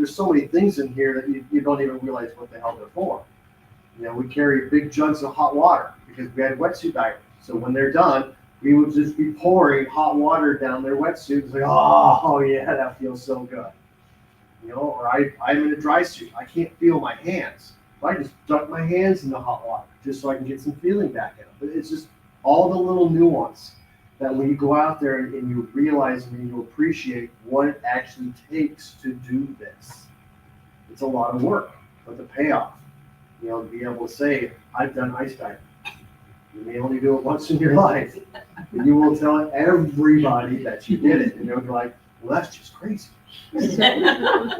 things in here that you don't even realize what the hell they're for. You know, we carry big jugs of hot water because we had wetsuit divers. So when they're done, we would just be pouring hot water down their wetsuit. It's like, oh yeah, that feels so good. You know, or I'm in a dry suit. I can't feel my hands. So I just dunk my hands in the hot water just so I can get some feeling back in them. But it's just all the little nuance that when you go out there and you realize and you appreciate what it actually takes to do this. It's a lot of work, but the payoff, you know, to be able to say, I've done ice diving. You may only do it once in your life, but you will tell everybody that you did it, and they'll be like, well, that's just crazy.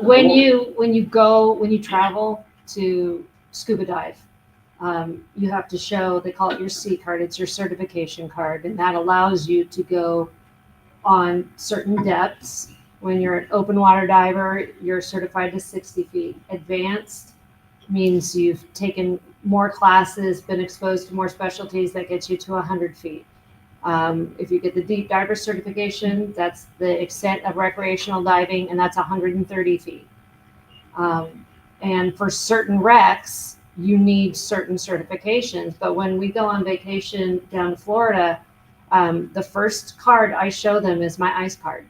When you travel to scuba dive, you have to show, they call it your C card, it's your certification card, and that allows you to go on certain depths. When you're an open water diver, you're certified to 60 feet. Advanced means you've taken more classes, been exposed to more specialties, that gets you to 100 feet. If you get the deep diver certification, that's the extent of recreational diving, and that's 130 feet. And for certain wrecks, you need certain certifications. But when we go on vacation down to Florida, the first card I show them is my ice card.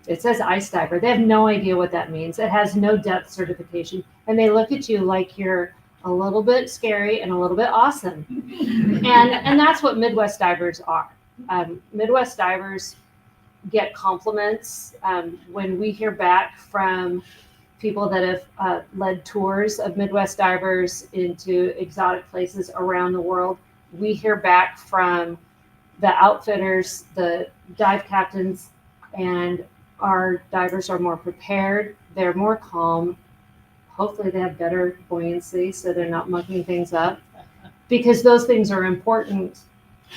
It says ice diver. They have no idea what that means. It has no depth certification. And they look at you like you're a little bit scary and a little bit awesome. And that's what Midwest divers are. Midwest divers get compliments. When we hear back from people that have led tours of Midwest divers into exotic places around the world, we hear back from the outfitters, the dive captains, and our divers are more prepared. They're more calm. Hopefully they have better buoyancy so they're not mucking things up, because those things are important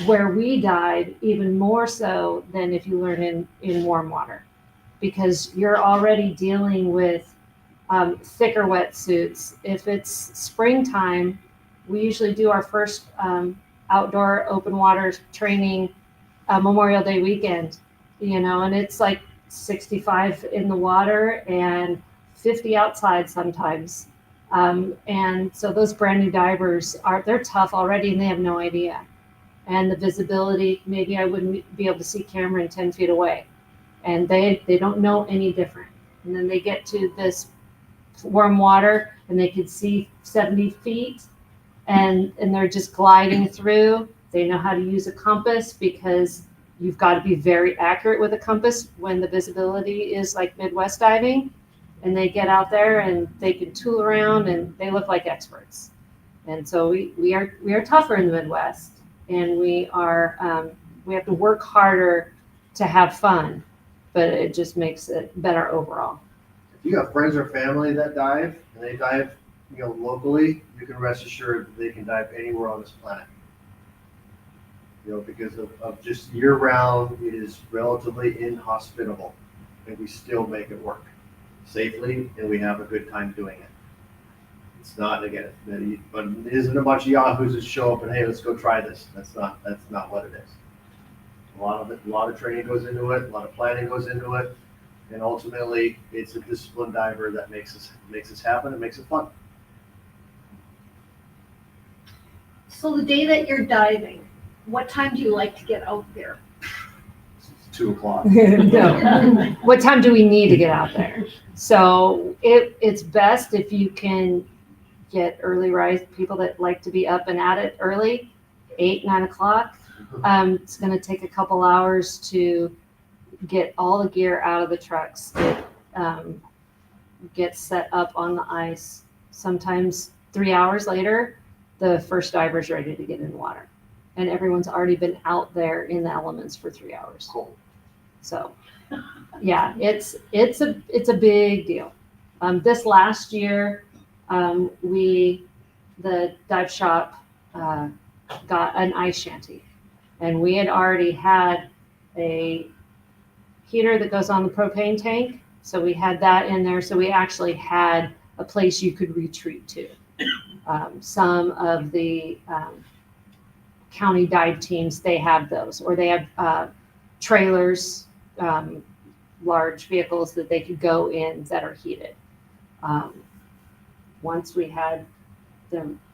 where we dive, even more so than if you learn in warm water, because you're already dealing with thicker wetsuits. If it's springtime, we usually do our first outdoor open water training Memorial Day weekend, you know, and it's like 65 in the water and 50 outside sometimes. And so those brand new divers they're tough already and they have no idea. And the visibility, maybe I wouldn't be able to see Cameron 10 feet away. And they don't know any different. And then they get to this warm water and they can see 70 feet and they're just gliding through. They know how to use a compass because You've got to be very accurate with a compass when the visibility is like Midwest diving, and they get out there and they can tool around and they look like experts. And so we are tougher in the Midwest, and we have to work harder to have fun, but it just makes it better overall. If you got friends or family that dive, and they dive, locally, you can rest assured that they can dive anywhere on this planet. Because of just year-round, it is relatively inhospitable, and we still make it work safely, and we have a good time doing it. It's not, again, but it isn't a bunch of yahoos that show up and, hey, let's go try this. That's not what it is. A lot of training goes into it, a lot of planning goes into it, and ultimately, it's a disciplined diver that makes this happen and makes it fun. So the day that you're diving, what time do you like to get out there? It's 2:00. No. What time do we need to get out there? So it's best if you can get early rise, people that like to be up and at it early, 8, 9 o'clock. It's going to take a couple hours to get all the gear out of the trucks, get set up on the ice. Sometimes 3 hours later, the first diver's ready to get in the water, and everyone's already been out there in the elements for 3 hours. Cool. So, yeah, it's a big deal. This last year, the dive shop got an ice shanty, and we had already had a heater that goes on the propane tank, so we had that in there. So we actually had a place you could retreat to. Some of the county dive teams, they have those, or they have trailers, large vehicles that they could go in that are heated. Once we had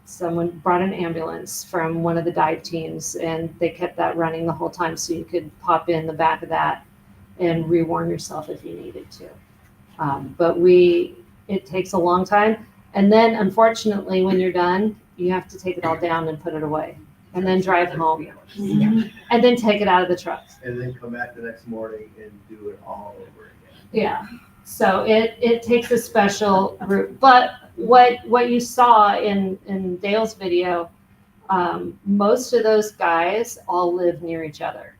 someone brought an ambulance from one of the dive teams, and they kept that running the whole time, so you could pop in the back of that and rewarm yourself if you needed to. But it takes a long time. And then, unfortunately, when you're done, you have to take it all down and put it away, and then drive home, and then take it out of the truck. And then come back the next morning and do it all over again. Yeah. So it takes a special route. But what you saw in Dale's video, most of those guys all live near each other.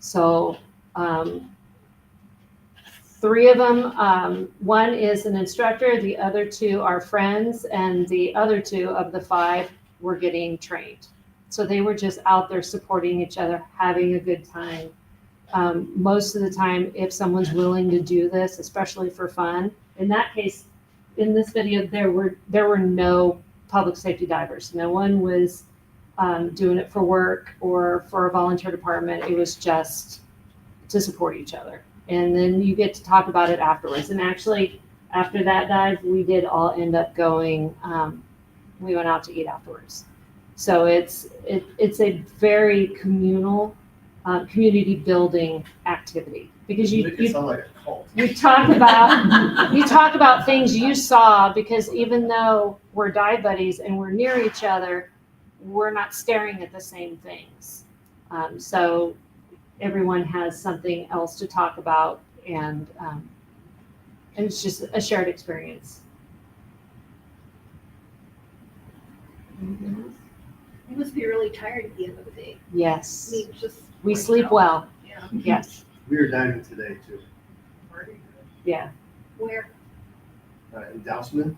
So 3 of them, one is an instructor, the other 2 are friends, and the other 2 of the 5 were getting trained. So they were just out there supporting each other, having a good time. Most of the time, if someone's willing to do this, especially for fun, in that case, in this video, there were no public safety divers. No one was doing it for work or for a volunteer department. It was just to support each other. And then you get to talk about it afterwards. And actually, after that dive, we did all end up going, we went out to eat afterwards. So it's a very communal, community building activity, because Make it sound like a cult. you talk about things you saw, because even though we're dive buddies and we're near each other, we're not staring at the same things. So everyone has something else to talk about, and it's just a shared experience. You must be really tired at the end of the day. Yes, I mean, just we sleep well. Yeah. Yes, We were diving today too. yeah. Where? In Dousman.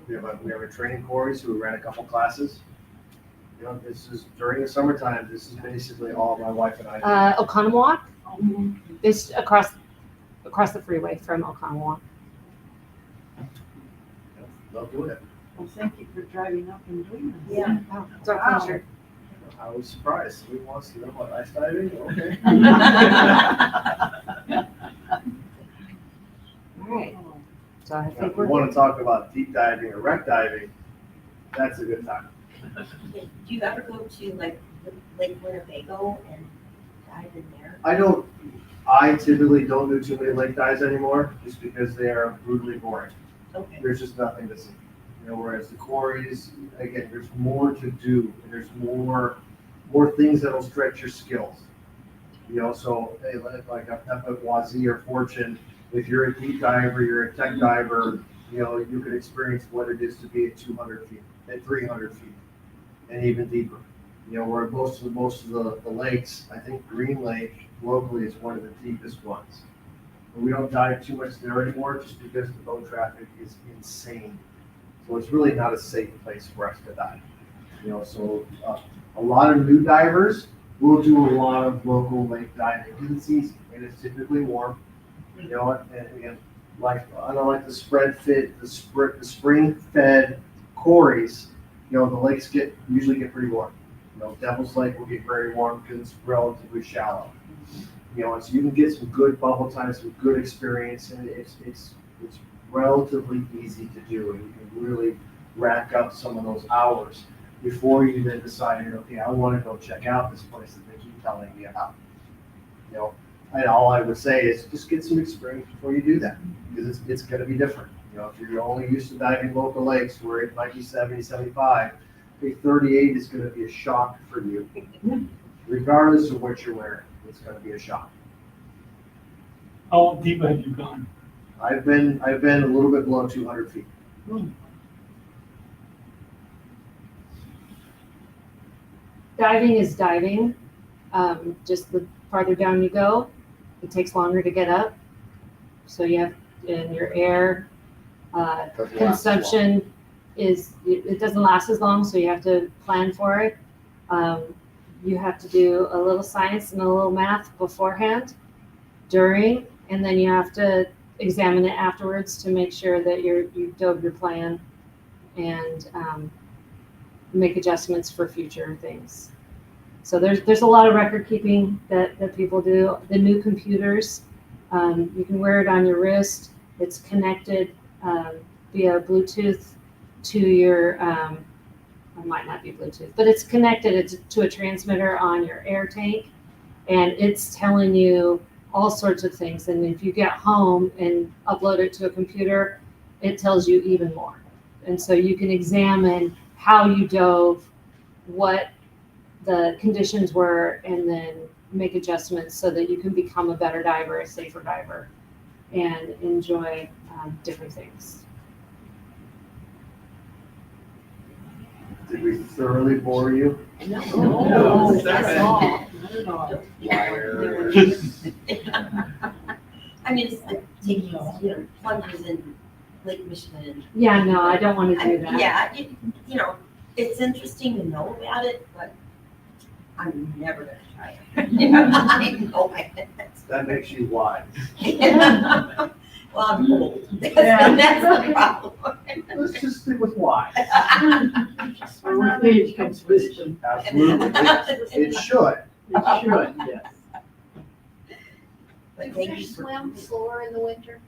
We have a training course, so we ran a couple classes. This is during the summertime. This is basically all my wife and I do. Oconomowoc. It's across the freeway from Oconomowoc. Love doing it. Well, thank you for driving up and doing this. Yeah. Oh, it's our Wow. pleasure. I was surprised. Who wants to know about ice diving? Okay. All right. So I Now, if think we we're want to talk about deep diving or wreck diving, that's a good time. Do you ever go to like Lake Winnebago and dive in there? I typically don't do too many lake dives anymore, just because they are brutally boring. Okay. There's just nothing to see. Whereas the quarries, again, there's more to do, and there's more things that'll stretch your skills. You know, so hey, like up at Wazee or Fortune, if you're a deep diver, you're a tech diver, you know, you could experience what it is to be at 200 feet, at 300 feet, and even deeper. You know, where most of the lakes, I think Green Lake locally is one of the deepest ones. But we don't dive too much there anymore just because the boat traffic is insane. So it's really not a safe place for us to dive. You know, so a lot of new divers will do a lot of local lake diving because it's easy and it's typically warm. You know, and again, like I don't like the the spring fed quarries. You know, the lakes usually get pretty warm. You know, Devil's Lake will get very warm because it's relatively shallow. You know, and so you can get some good bubble time, some good experience, and it's relatively easy to do, and you can really rack up some of those hours before you then decide, okay, I want to go check out this place that they keep telling me about. You know, and all I would say is just get some experience before you do that, because it's going to be different. You know, if you're only used to diving local lakes where it might be 70, 75, a 38 is going to be a shock for you, regardless of what you're wearing. It's going to be a shock. How deep have you gone? I've been a little bit below 200 feet. Diving is diving. Just the farther down you go, it takes longer to get up. So you have, in your air consumption it doesn't last as long, so you have to plan for it. You have to do a little science and a little math beforehand, during, and then you have to examine it afterwards to make sure that you dove your plan and make adjustments for future things. So there's a lot of record keeping that people do. The new computers, you can wear it on your wrist. It's connected via Bluetooth to your, it might not be Bluetooth, but it's connected to a transmitter on your air tank, and it's telling you all sorts of things. And if you get home and upload it to a computer, it tells you even more. And so you can examine how you dove, what the conditions were, and then make adjustments so that you can become a better diver, a safer diver, and enjoy different things. Did we thoroughly bore you? No, that's all. all. Not at all. Liar. I mean, it's like taking, plungers in Lake Michigan. Yeah, no, I don't want to do that. Yeah, it's interesting to know about it, but I'm never gonna try it. I know I can't. That makes you wise. Well, I'm old. Yeah. That's the problem. Let's just stick with wise. With age comes wisdom. Absolutely. It should. It should, yes. But You thank you fish for. swim slower in the winter?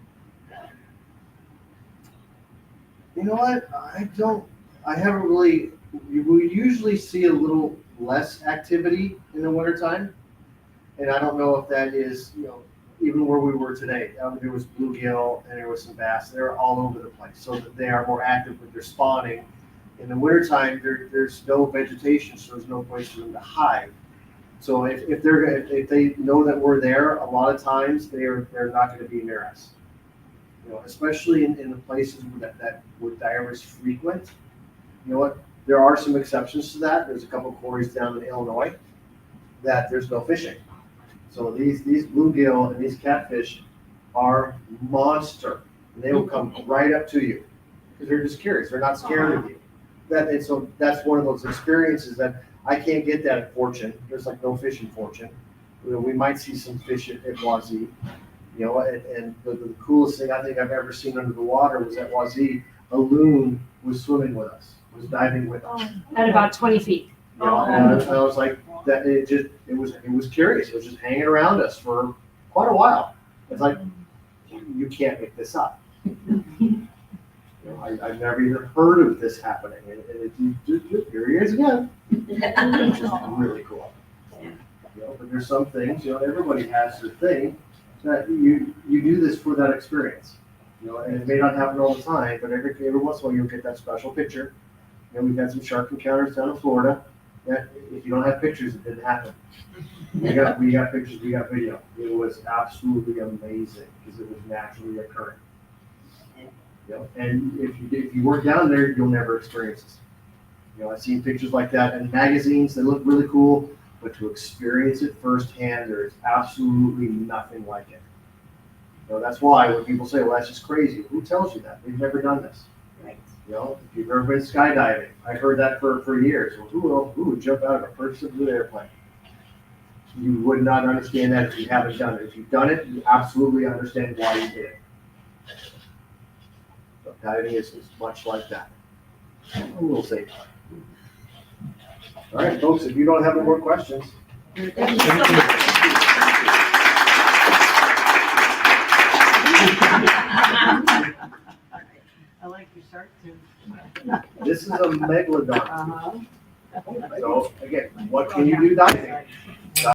You know what? I haven't really, we usually see a little less activity in the wintertime. And I don't know if that is, even where we were today, there was bluegill and there was some bass. They're all over the place, so that they are more active with their spawning. In the wintertime, there's no vegetation, so there's no place for them to hide. So if they know that we're there, a lot of times they're not going to be near us. Especially in the places that where divers frequent. You know what? There are some exceptions to that. There's a couple quarries down in Illinois that there's no fishing. So these bluegill and these catfish are monster. And they will come right up to you because they're just curious. They're not scared of you. And so that's one of those experiences that I can't get that at Fortune. There's like no fish in Fortune. We might see some fish at Wazee. And the coolest thing I think I've ever seen under the water was at Wazee. A loon was swimming with us, was diving with us. At about 20 feet. And I was like, that it was curious. It was just hanging around us for quite a while. It's like, you can't make this up. I've never even heard of this happening. And here he is again. It's just really cool. But there's some things, everybody has their thing that you do this for that experience. And it may not happen all the time, but every once in a while you'll get that special picture. We've had some shark encounters down in Florida that if you don't have pictures, it didn't happen. We got pictures, we got video. It was absolutely amazing because it was naturally occurring. You know, and if you weren't down there, you'll never experience this. You know, I've seen pictures like that in magazines. They look really cool, but to experience it firsthand, there is absolutely nothing like it. You know, that's why when people say, "Well, that's just crazy," who tells you that? They've never done this. Right. You know, if you've ever been skydiving, I heard that for years. Well, who would jump out of a purchase blue airplane? You would not understand that if you haven't done it. If you've done it, you absolutely understand why you did it. So diving is much like that. A little safe. All right, folks, if you don't have any more questions. Thank you so much. I like your shark too. This is a megalodon. Uh-huh. So again, what can you do diving?